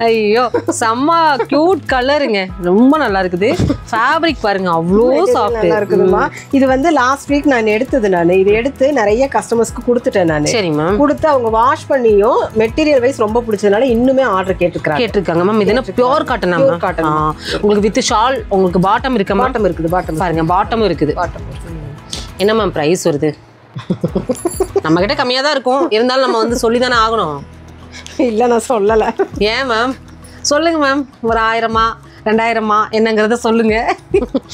ஐயோ செம்ம கியூட் கலருங்க. ரொம்ப நல்லா இருக்குது. ஃபேப்ரிக் பாருங்க, அவ்வளோ சாஃப்ட் இருக்குதுமா. இது வந்து லாஸ்ட் வீக் நான் எடுத்தது. இது எடுத்து நிறைய கஸ்டமர்ஸ்க்கு கொடுத்துட்டேன் நான். சரி மேம். கொடுத்து அவங்க வாஷ் பண்ணியும் மெட்டீரியல் வைஸ் ரொம்ப பிடிச்சதுனால இன்னுமே ஆர்டர் கேட்டிருக்காங்க மேம். இது என்ன பியூர் காட்டன்? உங்களுக்கு வித் ஷால். உங்களுக்கு பாட்டம் இருக்கு. பாட்டம் பாருங்க, பாட்டமும் இருக்குது. என்ன மேம் பிரைஸ் வருது? நம்ம கிட்ட கம்மியா தான் இருக்கும், இருந்தாலும் நம்ம வந்து சொல்லி தானே ஆகணும். இல்லை நான் சொல்லலை. ஏன் மேம்? சொல்லுங்க மேம். ஒரு 1000-மா 2000-மா என்னங்கிறத சொல்லுங்க.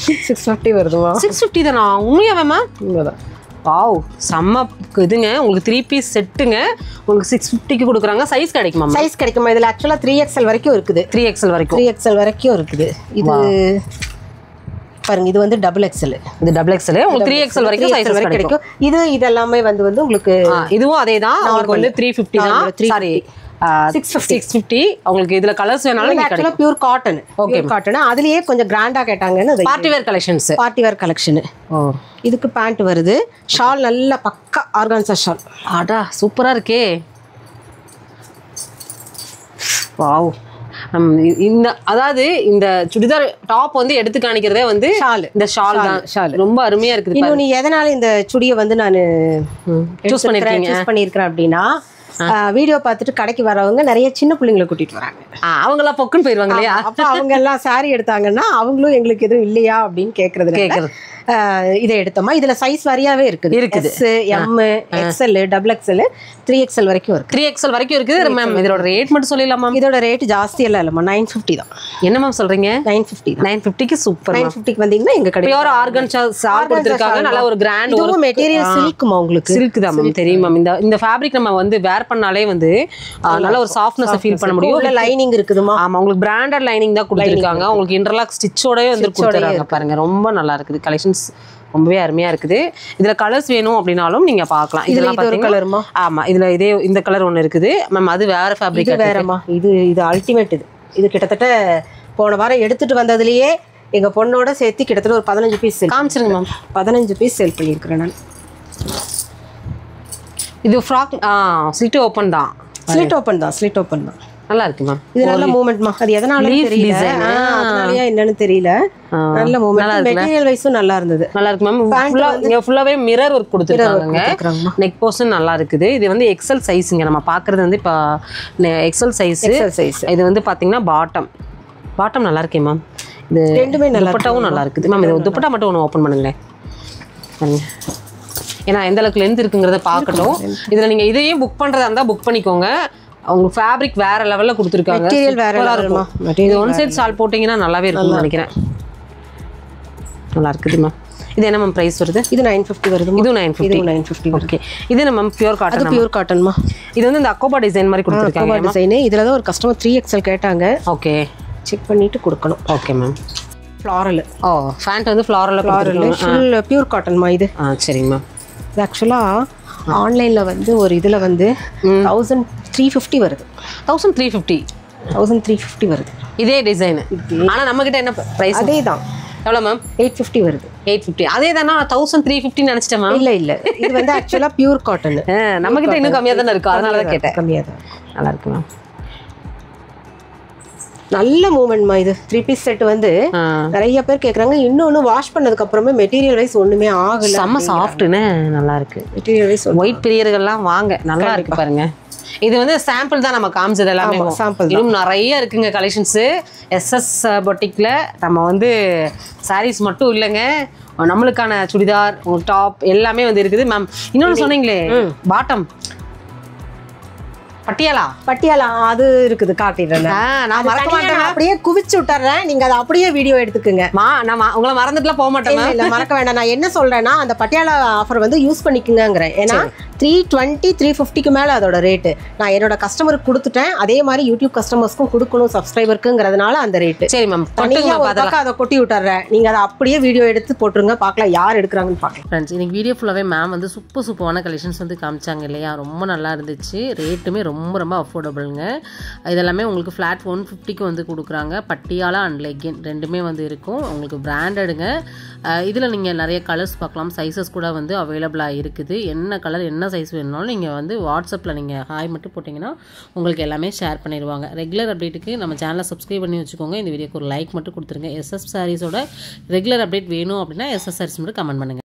650 வருதுமா. 650 தானா? உண்மையாவே மேம்? உண்மைதான். வாவ், செம்ம இதுங்க. உங்களுக்கு 3 பீஸ் செட்டுங்க. உங்களுக்கு 650க்கு கொடுக்குறாங்க. சைஸ் கிடைக்குமா? சைஸ் கிடைக்குமா? இதில் ஆக்சுவலாக 3XL வரைக்கும் இருக்குது. 3XL வரைக்கும் இருக்குது. இது பாருங்க, இது வந்து டபுள் எக்ஸ்எல். இது டபுள் எக்ஸ்எல். உங்களுக்கு 3XL வரைக்கும் சைஸ் கிடைக்கும். இது எல்லாமே வந்து உங்களுக்கு இதுவும் அதே தான். உங்களுக்கு வந்து 350 தான். சாரி 650. உங்களுக்கு இதுல கலர்ஸ் வேணாலும் நீங்க ஆக்சுவலா பியூர் காட்டன். Okay, cotton. அதுலயே கொஞ்சம் கிராண்டா கேட்டாங்கன்னு பார்ட்டி வேர் கலெக்ஷன். இதுக்கு பேண்ட் வருது. ஷால் நல்ல பக்கா ஆர்கான்சா ஷால். அடா சூப்பரா இருக்கே. வாவ். இந்த அதாவது இந்த சுடிதார் டாப் வந்து எடுத்து காணிக்கிறதே வந்து ஷால் இந்த ஷால் தான். ஷால் ரொம்ப அருமையா இருக்குது. இன்னும் நீ எதனால இந்த சுடியை வந்து நான் சூஸ் பண்ணியிருக்கிறேன் அப்படின்னா வீடியோ பார்த்துட்டு கடைக்கு வரவங்க நிறைய சின்ன பிள்ளைங்களை கூட்டிட்டு வராங்க. அவங்களாம் பொக்குன்னு போயிருவாங்க இல்லையா? அப்ப அவங்க எல்லாம் சாரி எடுத்தாங்கன்னா அவங்களும் எங்களுக்கு எதுவும் இல்லையா அப்படின்னு கேக்குறது. இதை எடுத்தோமா இதுல சைஸ் வரியாவே இருக்குது. S, M, XL, double XL, 3XL வரைக்கும் இருக்கு. 3XL வரைக்கும் இருக்குது மேம். இதோட ரேட் மட்டும் சொல்லிடலாமா? இதோட ரேட் ஜாஸ்தி எல்லாம் இல்லம்மா, 950 தான். என்ன மேம் சொல்றீங்க? 950. 950க்கு சூப்பர். 950க்கு வந்தீங்கன்னா எங்க கடை பியூர் ஆர்கன் ஷால் கொடுத்திருக்காங்க. நல்ல ஒரு கிராண்ட் ஒரு மெட்டீரியல் சில்க்மா, உங்களுக்கு சில்க் தான் மேம். தெரியும் மேம். இந்த ஃபேப்ரிக் நம்ம வந்து வேர் பண்ணாலே வந்து நல்ல ஒரு சாஃப்ட்னஸ் ஃபீல் பண்ண முடியும். உள்ள லைனிங் இருக்குதுமா. ஆமா, உங்களுக்கு பிராண்டட் லைனிங் தான் கொடுத்திருக்காங்க. உங்களுக்கு இன்டர்லாக் ஸ்டிச்சோடவே வந்து கொடுத்துறாங்க. பாருங்க ரொம்ப நல்லா இருக்குது. கலெக்ஷன்ஸ் ரொம்பவே அருமையா இருக்குது. இதுல கலர்ஸ் வேணும் அப்படினாலும் நீங்க பார்க்கலாம். இதெல்லாம் பாத்தீங்கன்னா ஆமா, இதுல இதே இந்த கலர் ஒன்னு இருக்குது மேம். அது வேற ஃபேப்ரிக் வேறமா. இது அல்டிமேட். இது கிட்டத்தட்ட போன வாரம் எடுத்துட்டு வந்ததுலயே எங்க பொண்ணோட சேர்த்து கிட்டத்தட்ட ஒரு 15 பீஸ் காமிச்சிருங்க மேம். 15 பீஸ் சேல் பண்ணியிருக்கிறேன் நான். இது ஃப்ராக் ஸ்லிட் ஓப்பன் தான். ஸ்லிட் ஓப்பன் தான். நல்லா இருக்கு மேம். இது நல்ல மூவ்மெண்ட்மா. அது எதனால தெரியல, அதனாலயா என்னன்னு தெரியல. நல்ல மூவ்மெண்ட். மெட்டீரியல் வைஸும் நல்லா இருந்தது. நல்லா இருக்கு மேம். இங்க ஃபுல்லாவே மிரர் ஒர்க் கொடுத்திருக்காங்க. நெக் போர்ஷன் நல்லா இருக்குது. இது வந்து எக்ஸ்எல் சைஸ்ங்க. நம்ம பாக்குறது வந்து இப்ப எக்ஸ்எல் சைஸ். இது வந்து பாத்தீங்கன்னா பாட்டம் நல்லா இருக்கே மேம். இது ரெண்டுமே நல்லா, துப்பட்டாவும் நல்லா இருக்குது மேம். இது துப்பட்டா மட்டும் ஒன்று ஓப்பன் பண்ணுங்களேன். ஏன்னா எந்த அளவுக்கு லென்த் இருக்குங்கிறத பார்க்கட்டும். இதுல நீங்க இதையும் புக் பண்றதா இருந்தா புக் பண்ணிக்கோங்க. அவங்க ஃபேப்ரிக் வேற லெவல்ல கொடுத்துருக்காங்க. மெட்டீரியல் வேற லெவல்மா. இது ஒன் சைடு ஷால் போட்டீங்கன்னா நல்லாவே இருக்கும்னு நினைக்கிறேன். நல்லா இருக்குது மேம். இது என்ன மேம் பிரைஸ் வருது? இது 950 வருது. இது 950. ஓகே. இது என்ன மேம்? Pure cotton. அது பியூர் காட்டன்மா. இது வந்து இந்த அக்கோபா டிசைன் மாதிரி கொடுத்துருக்காங்க. அக்கோபா டிசைன். இதுல தான் ஒரு கஸ்டமர் 3XL கேட்டாங்க. ஓகே, செக் பண்ணிட்டு கொடுக்கணும். Okay ma'am. ஃப்ளாரல். ஃபேண்ட் வந்து ஃப்ளாரல் ஃபுல் பியூர் காட்டன்மா இது. சரிங்க மேம். இது ஆக்சுவலா ஆன்லைன்ல வந்து ஒரு இதுல வந்து 1350 வருது. 1350 வருது. இதே டிசைன். ஆனா நம்ம கிட்ட என்ன பிரைஸ்? அதே தான். எவ்வளவு மேம்? 850 வருது. 850. அதே தானா? 1350 நினைச்சிட்டேன் மேம். இல்ல இது வந்து ஆக்சுவலா பியூர் காட்டன். நம்ம கிட்ட இன்னும் கம்மியா தானே இருக்கு, அதனால தான் கேட்டேன். கம்மியா தான். நல்லா இருக்கு மேம். நல்ல மூவ்மெண்ட்மா. இது 3 பீஸ் செட் வந்து நிறைய பேர் கேக்குறாங்க. இன்னொன்னு வாஷ் பண்ணதுக்கு அப்புறமே மெட்டீரியல் வைஸ் ஒண்ணுமே ஆகல. செம்ம சாஃப்ட்னு நல்லா இருக்கு. மெட்டீரியல் வைஸ் ஒயிட் பிரியர்கள்லாம் வாங்க. நல்லா இருக்கு பாருங்க. இது வந்து சாம்பிள் தான் நம்ம காமிச்சது எல்லாமே. இன்னும் நிறைய இருக்குங்க கலெக்ஷன்ஸ். எஸ்எஸ் பொட்டிக்ல நம்ம வந்து சாரீஸ் மட்டும் இல்லைங்க, நம்மளுக்கான சுடிதார், டாப் எல்லாமே வந்து இருக்குது மேம். இன்னொன்னு சொன்னீங்களே பாட்டம் பட்டியாலா அது இருக்குது, காட்டிடுறேன். நான் மறக்க மாட்டேன், அப்படியே குவிச்சு விட்டுறேன். நீங்க அதை அப்படியே வீடியோ எடுத்துக்குங்க. நான் உங்களை மறந்துட்டுலாம் போக மாட்டேன். இல்ல மறக்க வேண்டாம். நான் என்ன சொல்றேன்னா அந்த பட்டியாலா ஆஃபர் வந்து யூஸ் பண்ணிக்கங்கிறேன். ஏன்னா 320 350க்கு மேல அதோட ரேட்டு. நான் என்னோட கஸ்டமருக்கு கொடுத்துட்டேன். அதே மாதிரி யூடியூப் கஸ்டமர்ஸ்க்கும் கொடுக்கணும், சப்ஸ்கிரைபருக்குங்கிறதுனால அந்த ரேட்டு. சரி மேம், அதை கொட்டி விட்டுறேன். நீங்க அதை அப்படியே வீடியோ எடுத்து போட்டுருங்க, பார்க்கலாம் யார் எடுக்கிறாங்கன்னு பார்க்கலாம். ஃப்ரெண்ட்ஸ், இன்னைக்கு வீடியோ ஃபுல்லாவே மேம் வந்து சூப்பரான கலெக்ஷன்ஸ் வந்து காமிச்சாங்க இல்லையா? ரொம்ப நல்லா இருந்துச்சு. ரேட்டுமே ரொம்ப அஃபோர்டபுளுங்க. இதெல்லாமே உங்களுக்கு ஃப்ளாட் 150க்கு வந்து கொடுக்குறாங்க. பட்டியாலா அண்ட் லெகின் ரெண்டுமே வந்து இருக்கும். உங்களுக்கு பிராண்டடுங்க. இதில் நீங்கள் நிறைய கலர்ஸ் பார்க்கலாம். சைஸஸ் கூட வந்து அவைலபிளாக இருக்குது. என்ன கலர் என்ன சைஸ் வேணுனாலும் நீங்கள் வந்து வாட்ஸ்அப்பில் நீங்கள் ஹாய் மட்டும் போட்டிங்கன்னா உங்களுக்கு எல்லாமே ஷேர் பண்ணிடுவாங்க. ரெகுலர் அப்டேட்டுக்கு நம்ம சேனலை சப்ஸ்கிரைப் பண்ணி வச்சுக்கோங்க. இந்த வீடியோக்கு ஒரு லைக் மட்டும் கொடுத்துருங்க. எஸ்எஸ் சாரீஸோட ரெகுலர் அப்டேட் வேணும் அப்படின்னா எஸ்எஸ் சாரீஸ் மட்டும் கமெண்ட் பண்ணுங்கள்.